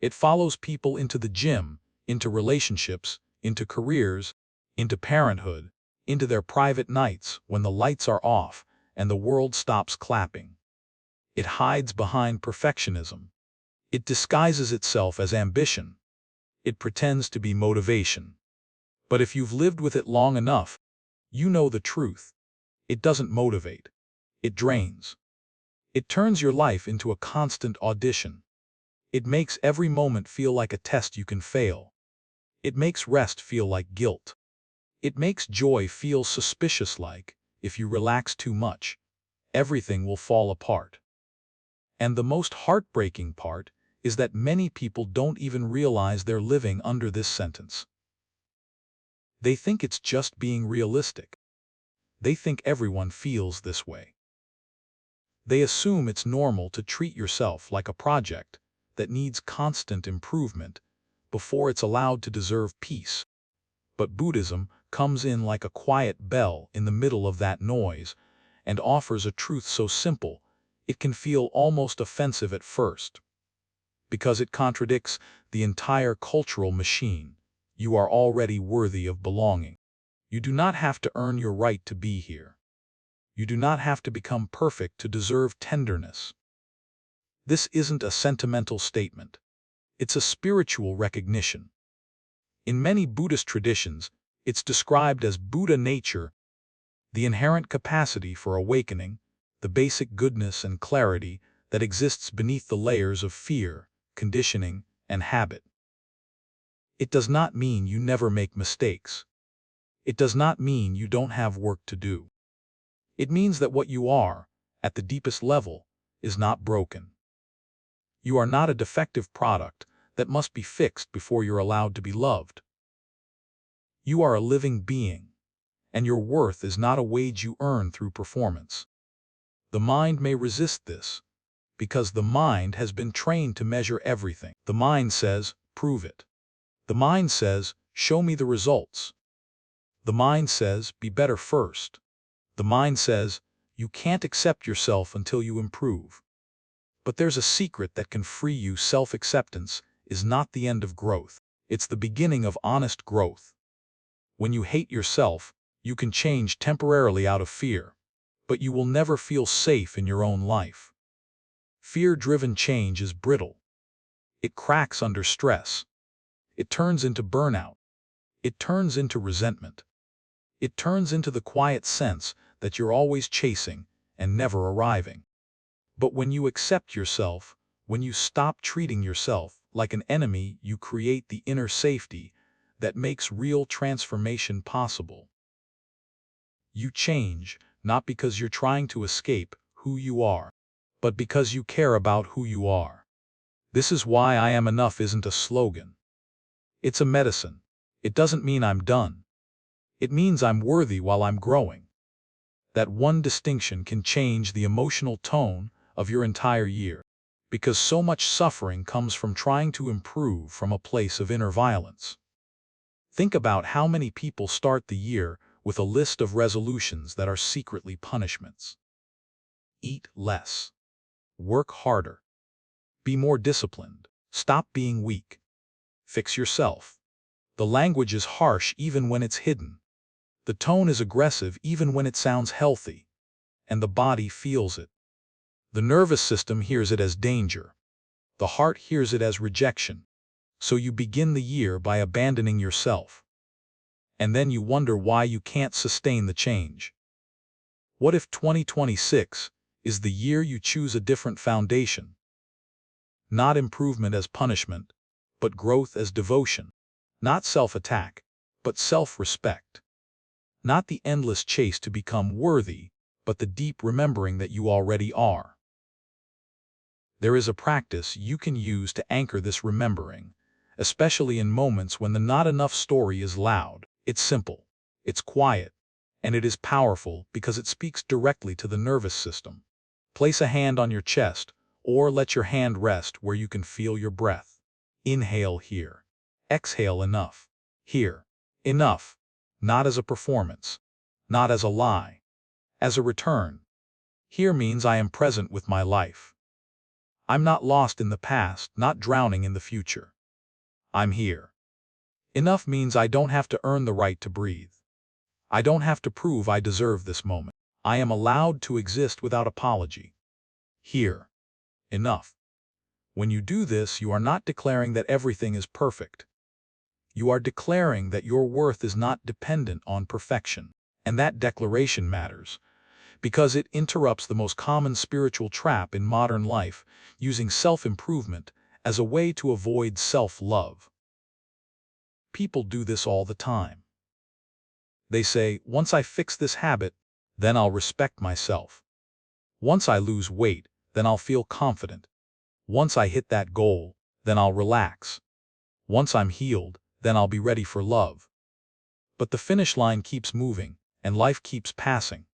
It follows people into the gym, into relationships, into careers, into parenthood, into their private nights when the lights are off and the world stops clapping. It hides behind perfectionism. It disguises itself as ambition. It pretends to be motivation. But if you've lived with it long enough, you know the truth. It doesn't motivate. It drains. It turns your life into a constant audition. It makes every moment feel like a test you can fail. It makes rest feel like guilt. It makes joy feel suspicious, like, if you relax too much, everything will fall apart. And the most heartbreaking part is that many people don't even realize they're living under this sentence. They think it's just being realistic. They think everyone feels this way. They assume it's normal to treat yourself like a project that needs constant improvement before it's allowed to deserve peace. But Buddhism comes in like a quiet bell in the middle of that noise and offers a truth so simple it can feel almost offensive at first. Because it contradicts the entire cultural machine. You are already worthy of belonging. You do not have to earn your right to be here. You do not have to become perfect to deserve tenderness. This isn't a sentimental statement. It's a spiritual recognition. In many Buddhist traditions, it's described as Buddha nature, the inherent capacity for awakening, the basic goodness and clarity that exists beneath the layers of fear, conditioning, and habit. It does not mean you never make mistakes. It does not mean you don't have work to do. It means that what you are, at the deepest level, is not broken. You are not a defective product that must be fixed before you're allowed to be loved. You are a living being, and your worth is not a wage you earn through performance. The mind may resist this, because the mind has been trained to measure everything. The mind says, prove it. The mind says, show me the results. The mind says, be better first. The mind says, you can't accept yourself until you improve. But there's a secret that can free you. Self-acceptance is not the end of growth. It's the beginning of honest growth. When you hate yourself, you can change temporarily out of fear, but you will never feel safe in your own life. Fear-driven change is brittle. It cracks under stress. It turns into burnout. It turns into resentment. It turns into the quiet sense that you're always chasing and never arriving. But when you accept yourself, when you stop treating yourself like an enemy, you create the inner safety that makes real transformation possible. You change, not because you're trying to escape who you are, but because you care about who you are. This is why I Am Enough isn't a slogan. It's a medicine. It doesn't mean I'm done. It means I'm worthy while I'm growing. That one distinction can change the emotional tone of your entire year, because so much suffering comes from trying to improve from a place of inner violence. Think about how many people start the year with a list of resolutions that are secretly punishments. Eat less. Work harder. Be more disciplined. Stop being weak. Fix yourself. The language is harsh even when it's hidden. The tone is aggressive even when it sounds healthy. And the body feels it. The nervous system hears it as danger. The heart hears it as rejection. So you begin the year by abandoning yourself. And then you wonder why you can't sustain the change. What if 2026 is the year you choose a different foundation? Not improvement as punishment, but growth as devotion. Not self-attack, but self-respect. Not the endless chase to become worthy, but the deep remembering that you already are. There is a practice you can use to anchor this remembering, especially in moments when the not enough story is loud. It's simple, it's quiet, and it is powerful because it speaks directly to the nervous system. Place a hand on your chest, or let your hand rest where you can feel your breath. Inhale here. Exhale enough. Here. Enough. Not as a performance. Not as a lie. As a return. Here means I am present with my life. I'm not lost in the past, not drowning in the future. I'm here. Enough means I don't have to earn the right to breathe. I don't have to prove I deserve this moment. I am allowed to exist without apology. Here. Enough. When you do this, you are not declaring that everything is perfect. You are declaring that your worth is not dependent on perfection. And that declaration matters, because it interrupts the most common spiritual trap in modern life, using self-improvement as a way to avoid self-love. People do this all the time. They say, once I fix this habit, then I'll respect myself. Once I lose weight, then I'll feel confident. Once I hit that goal, then I'll relax. Once I'm healed, then I'll be ready for love. But the finish line keeps moving, and life keeps passing.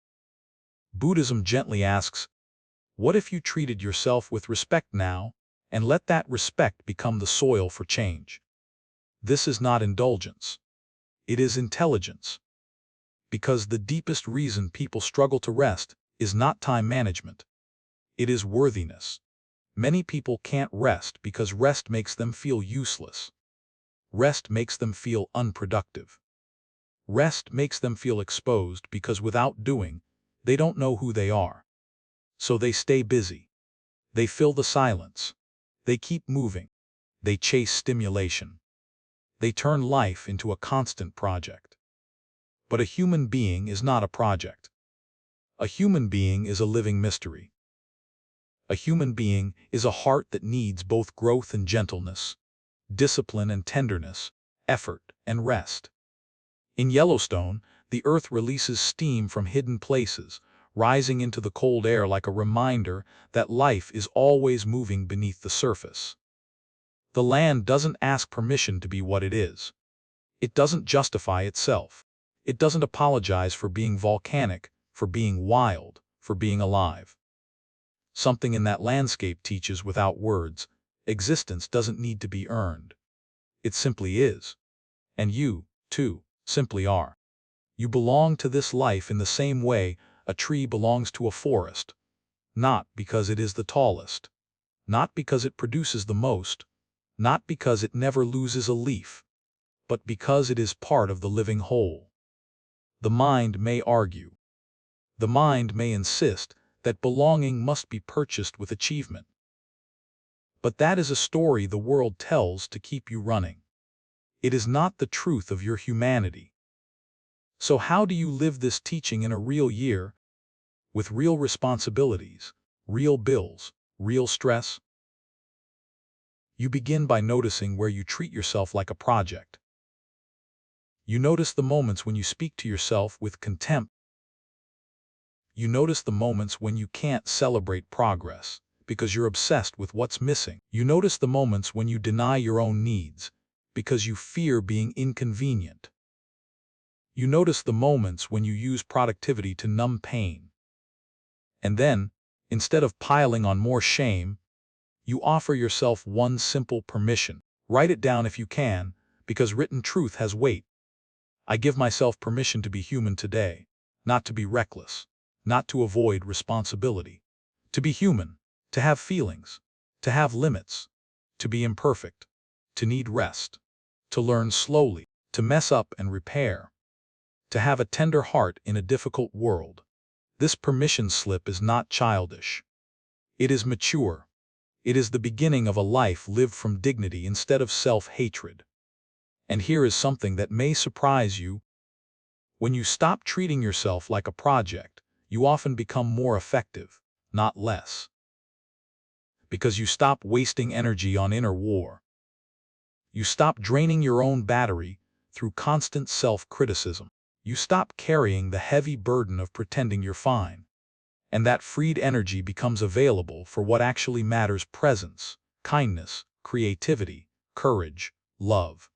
Buddhism gently asks, what if you treated yourself with respect now, and let that respect become the soil for change? This is not indulgence. It is intelligence. Because the deepest reason people struggle to rest is not time management. It is worthiness. Many people can't rest because rest makes them feel useless. Rest makes them feel unproductive. Rest makes them feel exposed because without doing, they don't know who they are. So they stay busy. They fill the silence. They keep moving. They chase stimulation. They turn life into a constant project. But a human being is not a project. A human being is a living mystery. A human being is a heart that needs both growth and gentleness, discipline and tenderness, effort and rest. In Yellowstone, the earth releases steam from hidden places, rising into the cold air like a reminder that life is always moving beneath the surface. The land doesn't ask permission to be what it is. It doesn't justify itself. It doesn't apologize for being volcanic, for being wild, for being alive. Something in that landscape teaches without words, existence doesn't need to be earned. It simply is. And you, too, simply are. You belong to this life in the same way a tree belongs to a forest. Not because it is the tallest. Not because it produces the most. Not because it never loses a leaf. But because it is part of the living whole. The mind may argue. The mind may insist that belonging must be purchased with achievement. But that is a story the world tells to keep you running. It is not the truth of your humanity. So how do you live this teaching in a real year, with real responsibilities, real bills, real stress? You begin by noticing where you treat yourself like a project. You notice the moments when you speak to yourself with contempt. You notice the moments when you can't celebrate progress because you're obsessed with what's missing. You notice the moments when you deny your own needs because you fear being inconvenient. You notice the moments when you use productivity to numb pain. And then, instead of piling on more shame, you offer yourself one simple permission. Write it down if you can, because written truth has weight. I give myself permission to be human today, not to be reckless, not to avoid responsibility. To be human, to have feelings, to have limits, to be imperfect, to need rest, to learn slowly, to mess up and repair, to have a tender heart in a difficult world. This permission slip is not childish. It is mature. It is the beginning of a life lived from dignity instead of self-hatred. And here is something that may surprise you. When you stop treating yourself like a project, you often become more effective, not less. Because you stop wasting energy on inner war. You stop draining your own battery through constant self-criticism. You stop carrying the heavy burden of pretending you're fine. And that freed energy becomes available for what actually matters: presence, kindness, creativity, courage, love.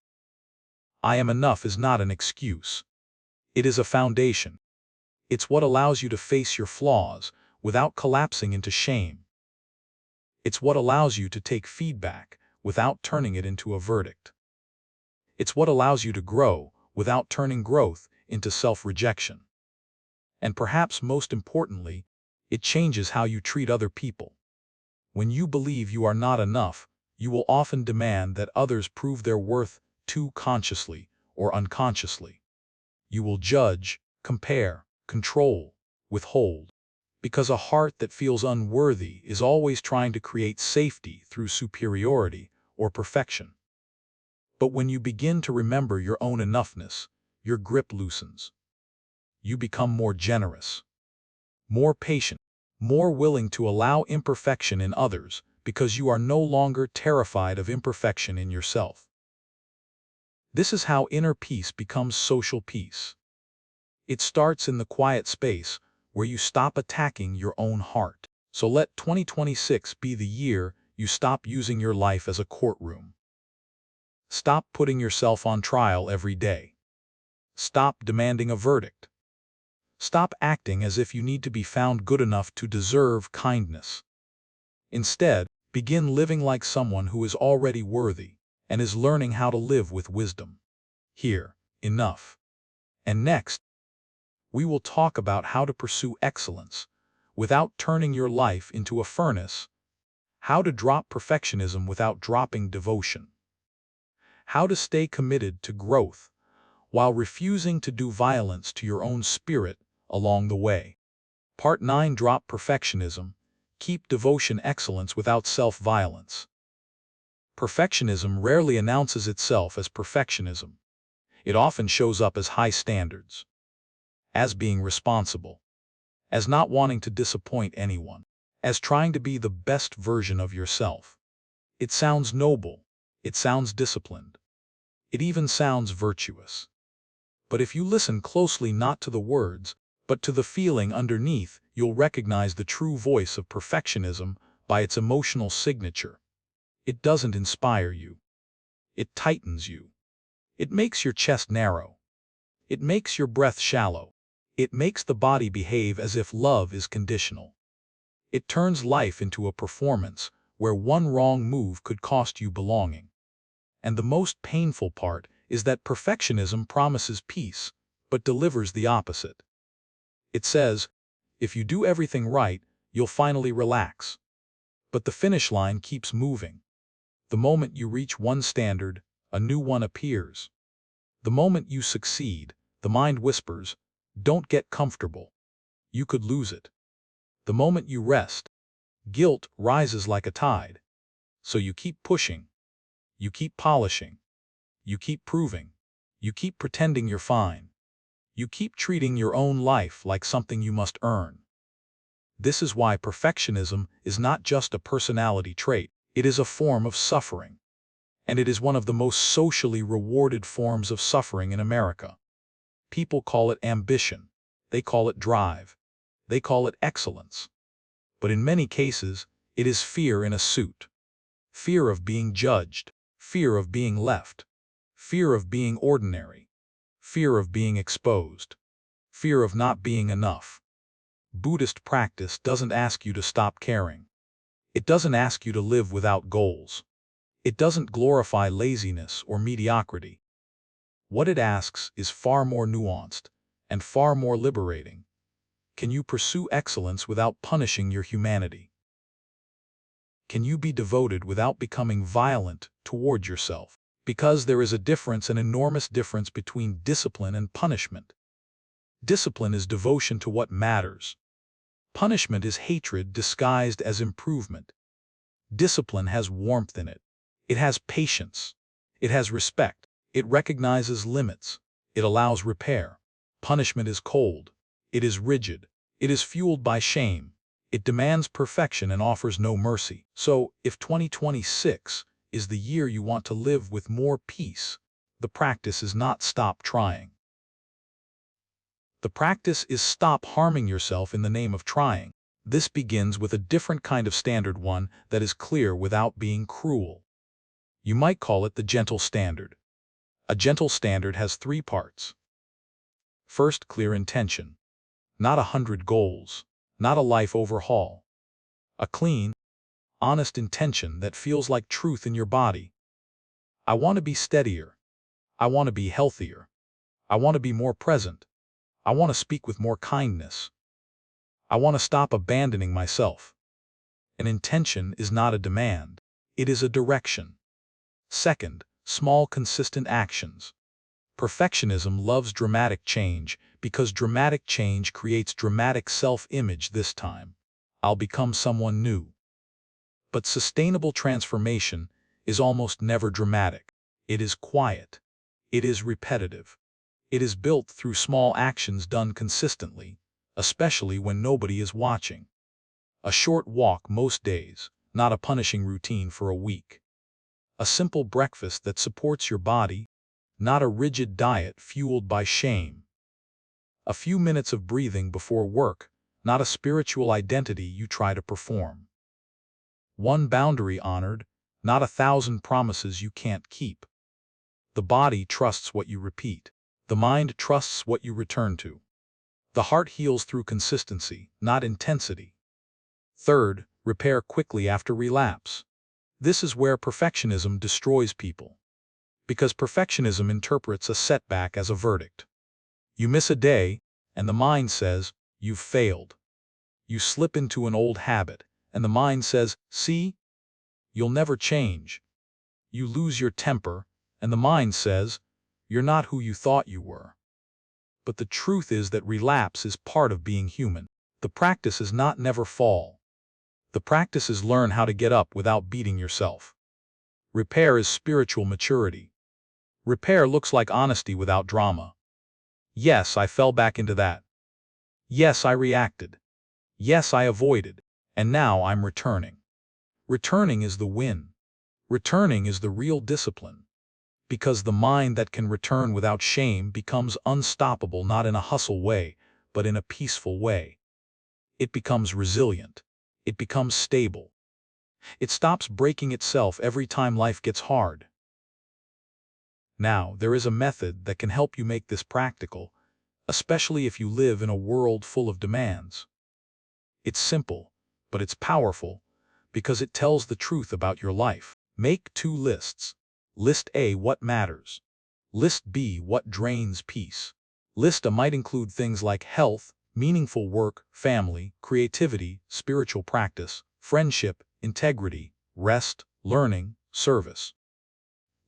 I am enough is not an excuse. It is a foundation. It's what allows you to face your flaws without collapsing into shame. It's what allows you to take feedback without turning it into a verdict. It's what allows you to grow without turning growth into self-rejection. And perhaps most importantly, it changes how you treat other people. When you believe you are not enough, you will often demand that others prove their worth too consciously or unconsciously. You will judge, compare, control, withhold. Because a heart that feels unworthy is always trying to create safety through superiority or perfection. But when you begin to remember your own enoughness, your grip loosens. You become more generous, more patient, more willing to allow imperfection in others because you are no longer terrified of imperfection in yourself. This is how inner peace becomes social peace. It starts in the quiet space where you stop attacking your own heart. So let 2026 be the year you stop using your life as a courtroom. Stop putting yourself on trial every day. Stop demanding a verdict. Stop acting as if you need to be found good enough to deserve kindness. Instead, begin living like someone who is already worthy and is learning how to live with wisdom. Here, enough. And next, we will talk about how to pursue excellence without turning your life into a furnace, how to drop perfectionism without dropping devotion, how to stay committed to growth while refusing to do violence to your own spirit along the way. Part 9: Drop perfectionism, keep devotion. Excellence without self-violence. Perfectionism rarely announces itself as perfectionism. It often shows up as high standards, as being responsible, as not wanting to disappoint anyone, as trying to be the best version of yourself. It sounds noble, it sounds disciplined, it even sounds virtuous. But if you listen closely, not to the words, but to the feeling underneath, you'll recognize the true voice of perfectionism by its emotional signature. It doesn't inspire you. It tightens you. It makes your chest narrow. It makes your breath shallow. It makes the body behave as if love is conditional. It turns life into a performance where one wrong move could cost you belonging. And the most painful part is that perfectionism promises peace, but delivers the opposite. It says, if you do everything right, you'll finally relax. But the finish line keeps moving. The moment you reach one standard, a new one appears. The moment you succeed, the mind whispers, don't get comfortable. You could lose it. The moment you rest, guilt rises like a tide. So you keep pushing. You keep polishing. You keep proving. You keep pretending you're fine. You keep treating your own life like something you must earn. This is why perfectionism is not just a personality trait. It is a form of suffering. And it is one of the most socially rewarded forms of suffering in America. People call it ambition. They call it drive. They call it excellence. But in many cases, it is fear in a suit. Fear of being judged. Fear of being left. Fear of being ordinary. fear of being exposed, fear of not being enough. Buddhist practice doesn't ask you to stop caring. It doesn't ask you to live without goals. It doesn't glorify laziness or mediocrity. What it asks is far more nuanced and far more liberating. Can you pursue excellence without punishing your humanity? Can you be devoted without becoming violent toward yourself? Because there is a difference, an enormous difference between discipline and punishment. Discipline is devotion to what matters. Punishment is hatred disguised as improvement. Discipline has warmth in it. It has patience. It has respect. It recognizes limits. It allows repair. Punishment is cold. It is rigid. It is fueled by shame. It demands perfection and offers no mercy. So, if 2026 is the year you want to live with more peace, the practice is not stop trying. The practice is stop harming yourself in the name of trying. This begins with a different kind of standard, one that is clear without being cruel. You might call it the gentle standard. A gentle standard has 3 parts. First, clear intention. Not 100 goals. Not a life overhaul. A clean, honest intention that feels like truth in your body. I want to be steadier. I want to be healthier. I want to be more present. I want to speak with more kindness. I want to stop abandoning myself. An intention is not a demand. It is a direction. Second, small consistent actions. Perfectionism loves dramatic change because dramatic change creates dramatic self-image. This time, I'll become someone new. But sustainable transformation is almost never dramatic. It is quiet. It is repetitive. It is built through small actions done consistently, especially when nobody is watching. A short walk most days, not a punishing routine for a week. A simple breakfast that supports your body, not a rigid diet fueled by shame. A few minutes of breathing before work, not a spiritual identity you try to perform. One boundary honored, not 1,000 promises you can't keep. The body trusts what you repeat. The mind trusts what you return to. The heart heals through consistency, not intensity. Third, repair quickly after relapse. This is where perfectionism destroys people. Because perfectionism interprets a setback as a verdict. You miss a day, and the mind says, you've failed. You slip into an old habit, and the mind says, see, you'll never change. You lose your temper, and the mind says, you're not who you thought you were. But the truth is that relapse is part of being human. The practice is not never fall. The practice is learn how to get up without beating yourself. Repair is spiritual maturity. Repair looks like honesty without drama. Yes, I fell back into that. Yes, I reacted. Yes, I avoided. And now I'm returning. Returning is the win. Returning is the real discipline. Because the mind that can return without shame becomes unstoppable, not in a hustle way, but in a peaceful way. It becomes resilient. It becomes stable. It stops breaking itself every time life gets hard. Now, there is a method that can help you make this practical, especially if you live in a world full of demands. It's simple, but it's powerful, because it tells the truth about your life. Make 2 lists. List A, what matters. List B, what drains peace. List A might include things like health, meaningful work, family, creativity, spiritual practice, friendship, integrity, rest, learning, service.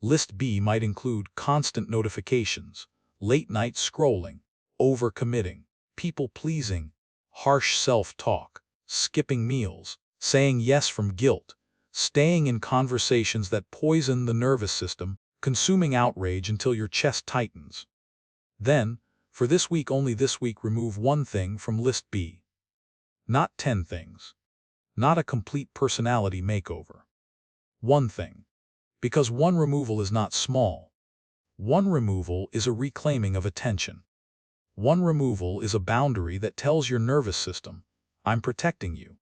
List B might include constant notifications, late-night scrolling, overcommitting, people-pleasing, harsh self-talk, skipping meals, saying yes from guilt, staying in conversations that poison the nervous system, consuming outrage until your chest tightens. Then, for this week, only this week, remove 1 thing from list B. Not 10 things. Not a complete personality makeover. 1 thing. Because 1 removal is not small. 1 removal is a reclaiming of attention. 1 removal is a boundary that tells your nervous system, I'm protecting you.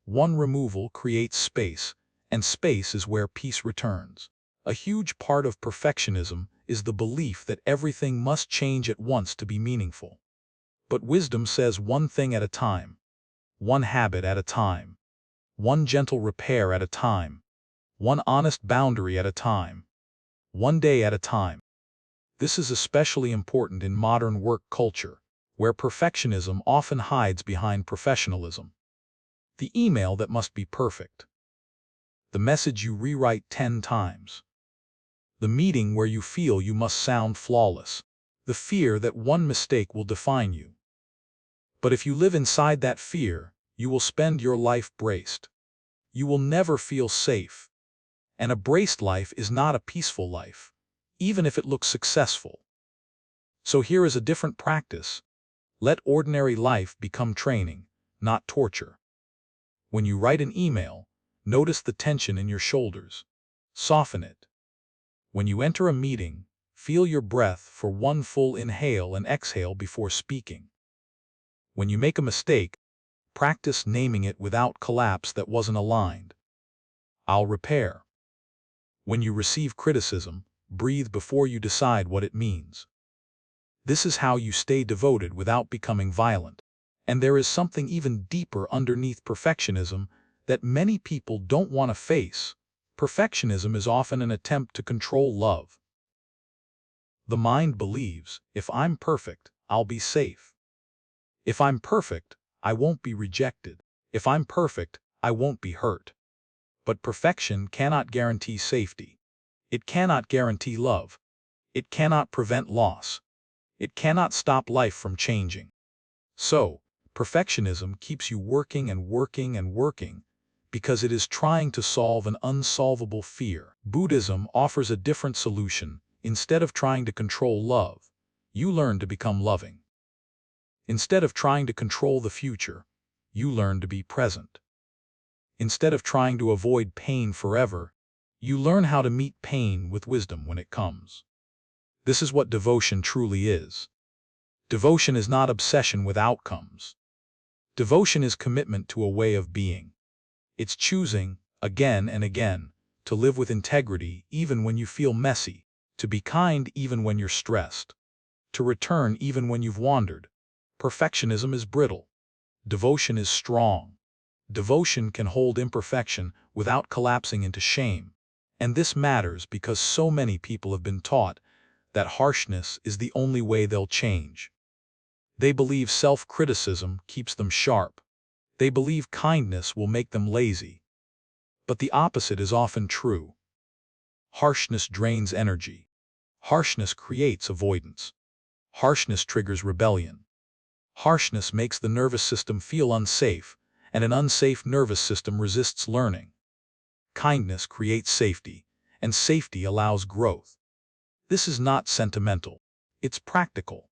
1 removal creates space, and space is where peace returns. A huge part of perfectionism is the belief that everything must change at once to be meaningful. But wisdom says one thing at a time, one habit at a time, one gentle repair at a time, one honest boundary at a time, one day at a time. This is especially important in modern work culture, where perfectionism often hides behind professionalism. The email that must be perfect. The message you rewrite 10 times. The meeting where you feel you must sound flawless. The fear that one mistake will define you. But if you live inside that fear, you will spend your life braced. You will never feel safe. And a braced life is not a peaceful life, even if it looks successful. So here is a different practice. Let ordinary life become training, not torture. When you write an email, notice the tension in your shoulders. Soften it. When you enter a meeting, feel your breath for one full inhale and exhale before speaking. When you make a mistake, practice naming it without collapse that wasn't aligned. I'll repair. When you receive criticism, breathe before you decide what it means. This is how you stay devoted without becoming violent. And there is something even deeper underneath perfectionism that many people don't want to face. Perfectionism is often an attempt to control love. The mind believes, if I'm perfect, I'll be safe. If I'm perfect, I won't be rejected. If I'm perfect, I won't be hurt. But perfection cannot guarantee safety. It cannot guarantee love. It cannot prevent loss. It cannot stop life from changing. So, perfectionism keeps you working and working and working because it is trying to solve an unsolvable fear. Buddhism offers a different solution. Instead of trying to control love, you learn to become loving. Instead of trying to control the future, you learn to be present. Instead of trying to avoid pain forever, you learn how to meet pain with wisdom when it comes. This is what devotion truly is. Devotion is not obsession with outcomes. Devotion is commitment to a way of being. It's choosing, again and again, to live with integrity even when you feel messy, to be kind even when you're stressed, to return even when you've wandered. Perfectionism is brittle. Devotion is strong. Devotion can hold imperfection without collapsing into shame. And this matters because so many people have been taught that harshness is the only way they'll change. They believe self-criticism keeps them sharp. They believe kindness will make them lazy. But the opposite is often true. Harshness drains energy. Harshness creates avoidance. Harshness triggers rebellion. Harshness makes the nervous system feel unsafe, and an unsafe nervous system resists learning. Kindness creates safety, and safety allows growth. This is not sentimental. It's practical.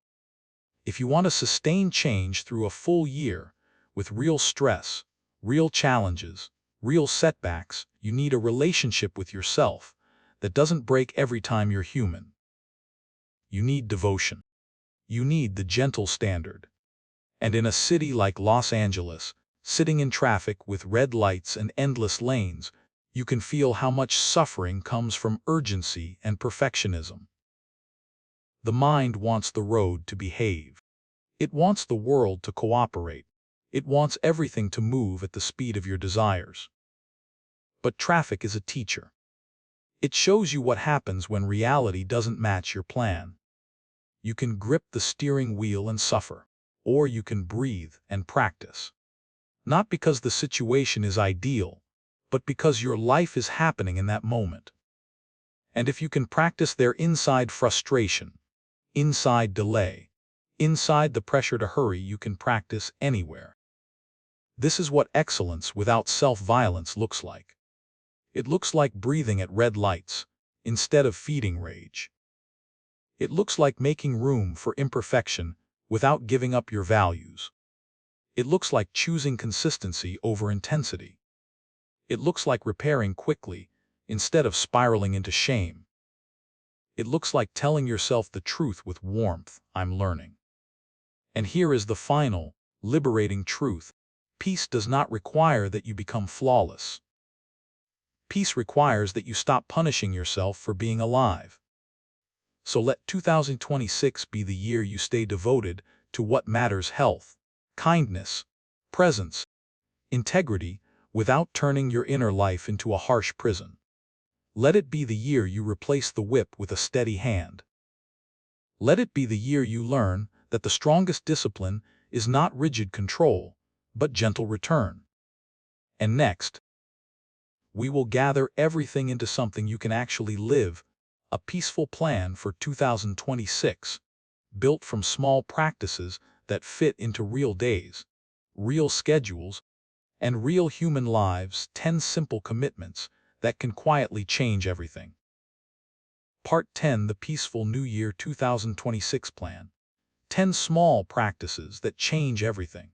If you want to sustain change through a full year, with real stress, real challenges, real setbacks, you need a relationship with yourself that doesn't break every time you're human. You need devotion. You need the gentle standard. And in a city like Los Angeles, sitting in traffic with red lights and endless lanes, you can feel how much suffering comes from urgency and perfectionism. The mind wants the road to behave. It wants the world to cooperate. It wants everything to move at the speed of your desires. But traffic is a teacher. It shows you what happens when reality doesn't match your plan. You can grip the steering wheel and suffer, or you can breathe and practice. Not because the situation is ideal, but because your life is happening in that moment. And if you can practice there inside frustration, inside delay, inside the pressure to hurry, you can practice anywhere. This is what excellence without self-violence looks like. It looks like breathing at red lights, instead of feeding rage. It looks like making room for imperfection without giving up your values. It looks like choosing consistency over intensity. It looks like repairing quickly instead of spiraling into shame. It looks like telling yourself the truth with warmth, I'm learning. And here is the final, liberating truth. Peace does not require that you become flawless. Peace requires that you stop punishing yourself for being alive. So let 2026 be the year you stay devoted to what matters: health, kindness, presence, integrity, without turning your inner life into a harsh prison. Let it be the year you replace the whip with a steady hand. Let it be the year you learn that the strongest discipline is not rigid control, but gentle return. And next, we will gather everything into something you can actually live, a peaceful plan for 2026, built from small practices that fit into real days, real schedules, and real human lives. 10 simple commitments that can quietly change everything. Part 10: The Peaceful New Year 2026 Plan. 10 small practices that change everything.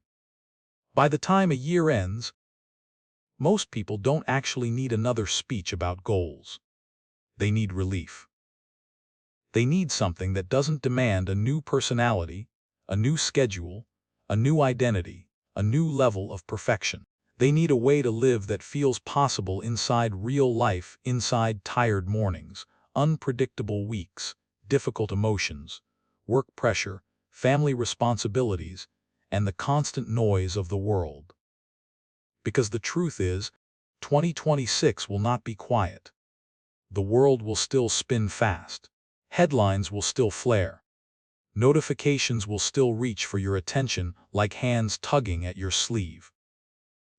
By the time a year ends, most people don't actually need another speech about goals. They need relief. They need something that doesn't demand a new personality, a new schedule, a new identity, a new level of perfection. They need a way to live that feels possible inside real life, inside tired mornings, unpredictable weeks, difficult emotions, work pressure, family responsibilities, and the constant noise of the world. Because the truth is, 2026 will not be quiet. The world will still spin fast. Headlines will still flare. Notifications will still reach for your attention like hands tugging at your sleeve.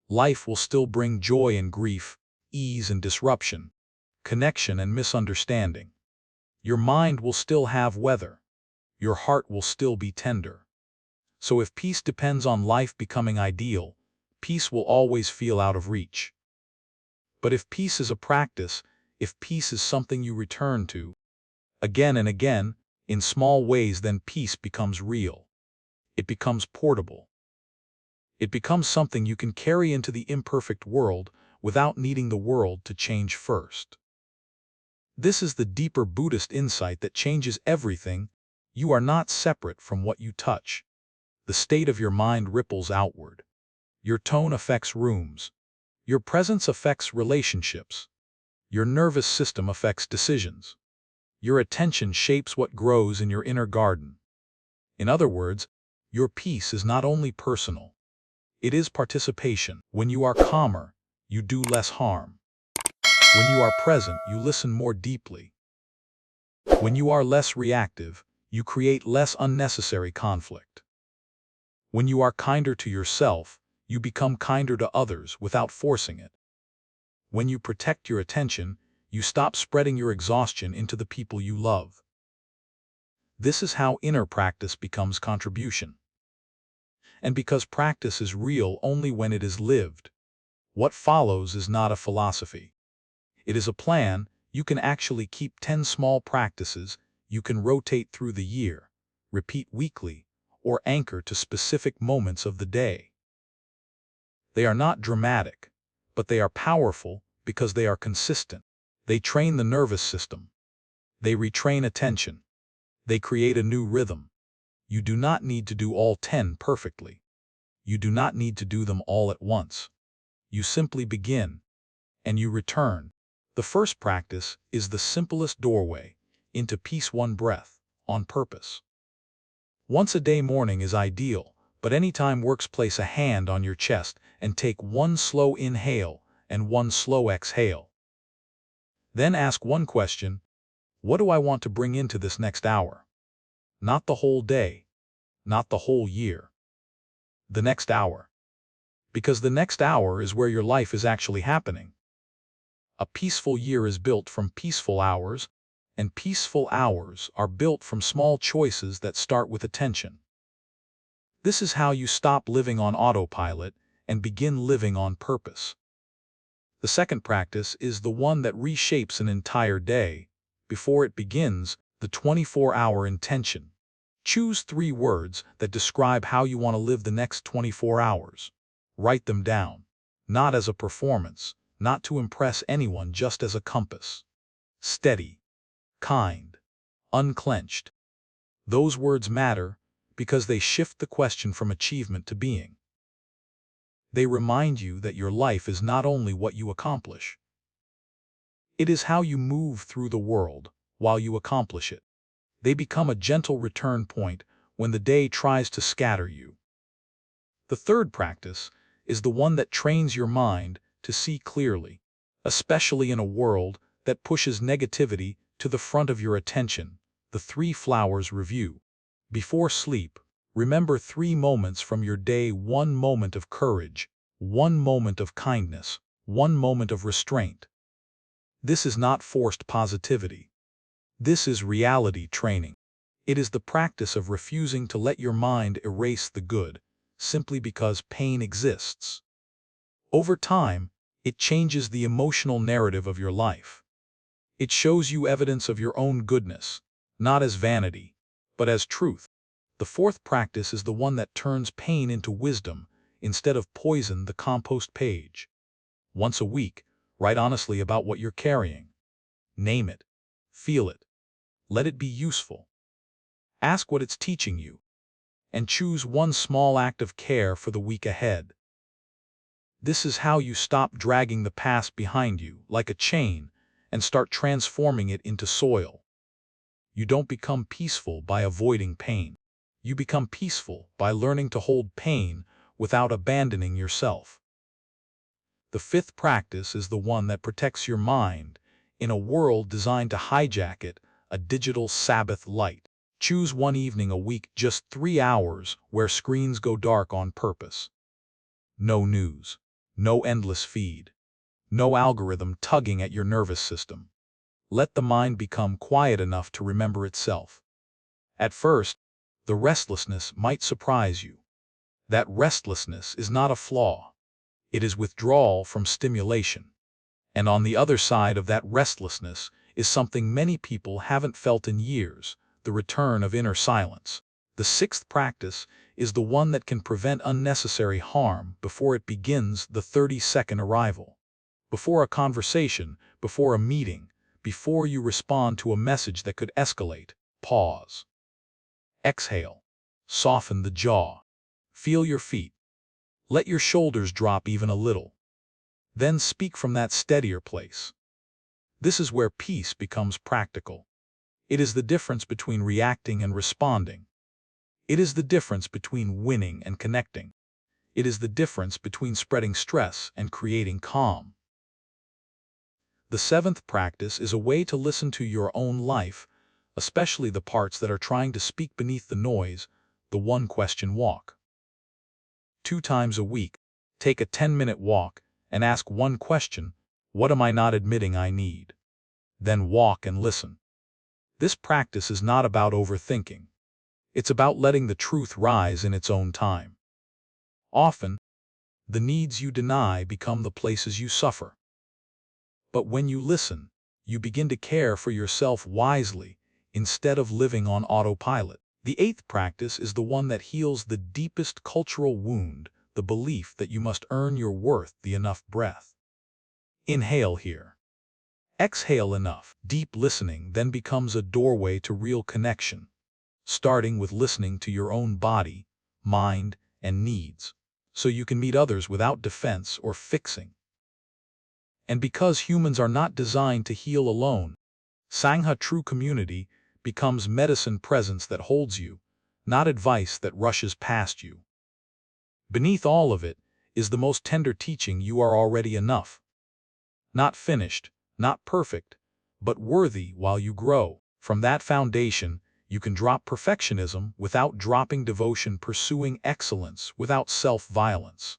Life will still bring joy and grief, ease and disruption, connection and misunderstanding. Your mind will still have weather. Your heart will still be tender. So if peace depends on life becoming ideal, peace will always feel out of reach. But if peace is a practice, if peace is something you return to, again and again, in small ways, then peace becomes real. It becomes portable. It becomes something you can carry into the imperfect world without needing the world to change first. This is the deeper Buddhist insight that changes everything. You are not separate from what you touch. The state of your mind ripples outward. Your tone affects rooms. Your presence affects relationships. Your nervous system affects decisions. Your attention shapes what grows in your inner garden. In other words, your peace is not only personal, it is participation. When you are calmer, you do less harm. When you are present, you listen more deeply. When you are less reactive, you create less unnecessary conflict. When you are kinder to yourself, you become kinder to others without forcing it. When you protect your attention, you stop spreading your exhaustion into the people you love. This is how inner practice becomes contribution. And because practice is real only when it is lived, what follows is not a philosophy. It is a plan. You can actually keep 10 small practices you can rotate through the year, repeat weekly, or anchor to specific moments of the day. They are not dramatic, but they are powerful because they are consistent. They train the nervous system. They retrain attention. They create a new rhythm. You do not need to do all 10 perfectly. You do not need to do them all at once. You simply begin, and you return. The first practice is the simplest doorway into peace: one breath, on purpose. Once a day morning is ideal, but anytime works. Place a hand on your chest and take one slow inhale and one slow exhale. Then ask one question: what do I want to bring into this next hour? Not the whole day, not the whole year. The next hour. Because the next hour is where your life is actually happening. A peaceful year is built from peaceful hours, and peaceful hours are built from small choices that start with attention. This is how you stop living on autopilot and begin living on purpose. The second practice is the one that reshapes an entire day. Before it begins, the 24-hour intention. Choose 3 words that describe how you want to live the next 24 hours. Write them down, not as a performance, not to impress anyone, just as a compass. Steady, kind, unclenched. Those words matter because they shift the question from achievement to being. They remind you that your life is not only what you accomplish. It is how you move through the world while you accomplish it. They become a gentle return point when the day tries to scatter you. The third practice is the one that trains your mind to see clearly, especially in a world that pushes negativity to the front of your attention, the 3 flowers review. Before sleep, remember 3 moments from your day: 1 moment of courage, 1 moment of kindness, 1 moment of restraint. This is not forced positivity. This is reality training. It is the practice of refusing to let your mind erase the good, simply because pain exists. Over time, it changes the emotional narrative of your life. It shows you evidence of your own goodness, not as vanity, but as truth. The fourth practice is the one that turns pain into wisdom instead of poison, the compost page. Once a week, write honestly about what you're carrying. Name it. Feel it. Let it be useful. Ask what it's teaching you, and choose one small act of care for the week ahead. This is how you stop dragging the past behind you like a chain and start transforming it into soil. You don't become peaceful by avoiding pain. You become peaceful by learning to hold pain without abandoning yourself. The fifth practice is the one that protects your mind in a world designed to hijack it, a digital Sabbath light. Choose one evening a week, just 3 hours, where screens go dark on purpose. No news. No endless feed. No algorithm tugging at your nervous system. Let the mind become quiet enough to remember itself. At first, the restlessness might surprise you. That restlessness is not a flaw. It is withdrawal from stimulation. And on the other side of that restlessness is something many people haven't felt in years: the return of inner silence. The sixth practice is the one that can prevent unnecessary harm before it begins: the 30-second arrival. Before a conversation, before a meeting, before you respond to a message that could escalate, pause. Exhale. Soften the jaw. Feel your feet. Let your shoulders drop even a little. Then speak from that steadier place. This is where peace becomes practical. It is the difference between reacting and responding. It is the difference between winning and connecting. It is the difference between spreading stress and creating calm. The seventh practice is a way to listen to your own life, especially the parts that are trying to speak beneath the noise, the one-question walk. 2 times a week, take a 10-minute walk and ask one question: what am I not admitting I need? Then walk and listen. This practice is not about overthinking. It's about letting the truth rise in its own time. Often, the needs you deny become the places you suffer. But when you listen, you begin to care for yourself wisely instead of living on autopilot. The eighth practice is the one that heals the deepest cultural wound, the belief that you must earn your worth, the enough breath. Inhale here. Exhale enough. Deep listening then becomes a doorway to real connection, starting with listening to your own body, mind, and needs, so you can meet others without defense or fixing. And because humans are not designed to heal alone, Sangha, true community, becomes medicine presence that holds you, not advice that rushes past you. Beneath all of it is the most tender teaching: you are already enough. Not finished, not perfect, but worthy while you grow. From that foundation, you can drop perfectionism without dropping devotion, pursuing excellence without self-violence.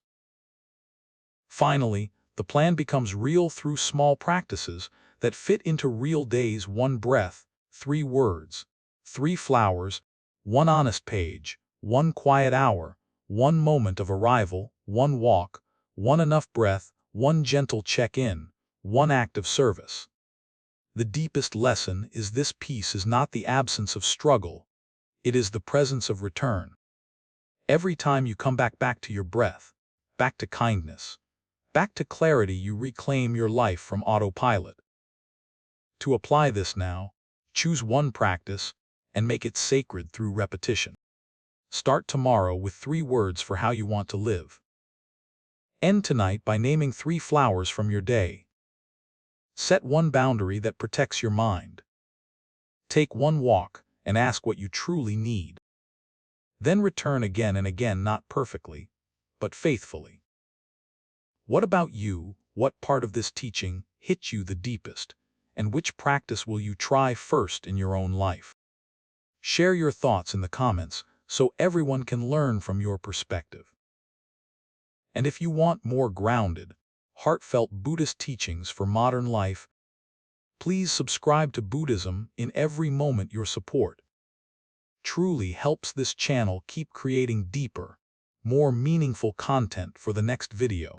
Finally, the plan becomes real through small practices that fit into real days: 1 breath, 3 words, 3 flowers, 1 honest page, 1 quiet hour, 1 moment of arrival, 1 walk, 1 enough breath, 1 gentle check-in, 1 act of service. The deepest lesson is this: peace is not the absence of struggle, it is the presence of return. Every time you come back to your breath, back to kindness, back to clarity, you reclaim your life from autopilot. To apply this now, choose one practice and make it sacred through repetition. Start tomorrow with 3 words for how you want to live. End tonight by naming 3 flowers from your day. Set 1 boundary that protects your mind. Take 1 walk and ask what you truly need. Then return again and again, not perfectly, but faithfully. What about you? What part of this teaching hit you the deepest? And which practice will you try first in your own life? Share your thoughts in the comments so everyone can learn from your perspective. And if you want more grounded, heartfelt Buddhist teachings for modern life, please subscribe to Buddhism in every moment. Your support truly helps this channel keep creating deeper, more meaningful content for the next video.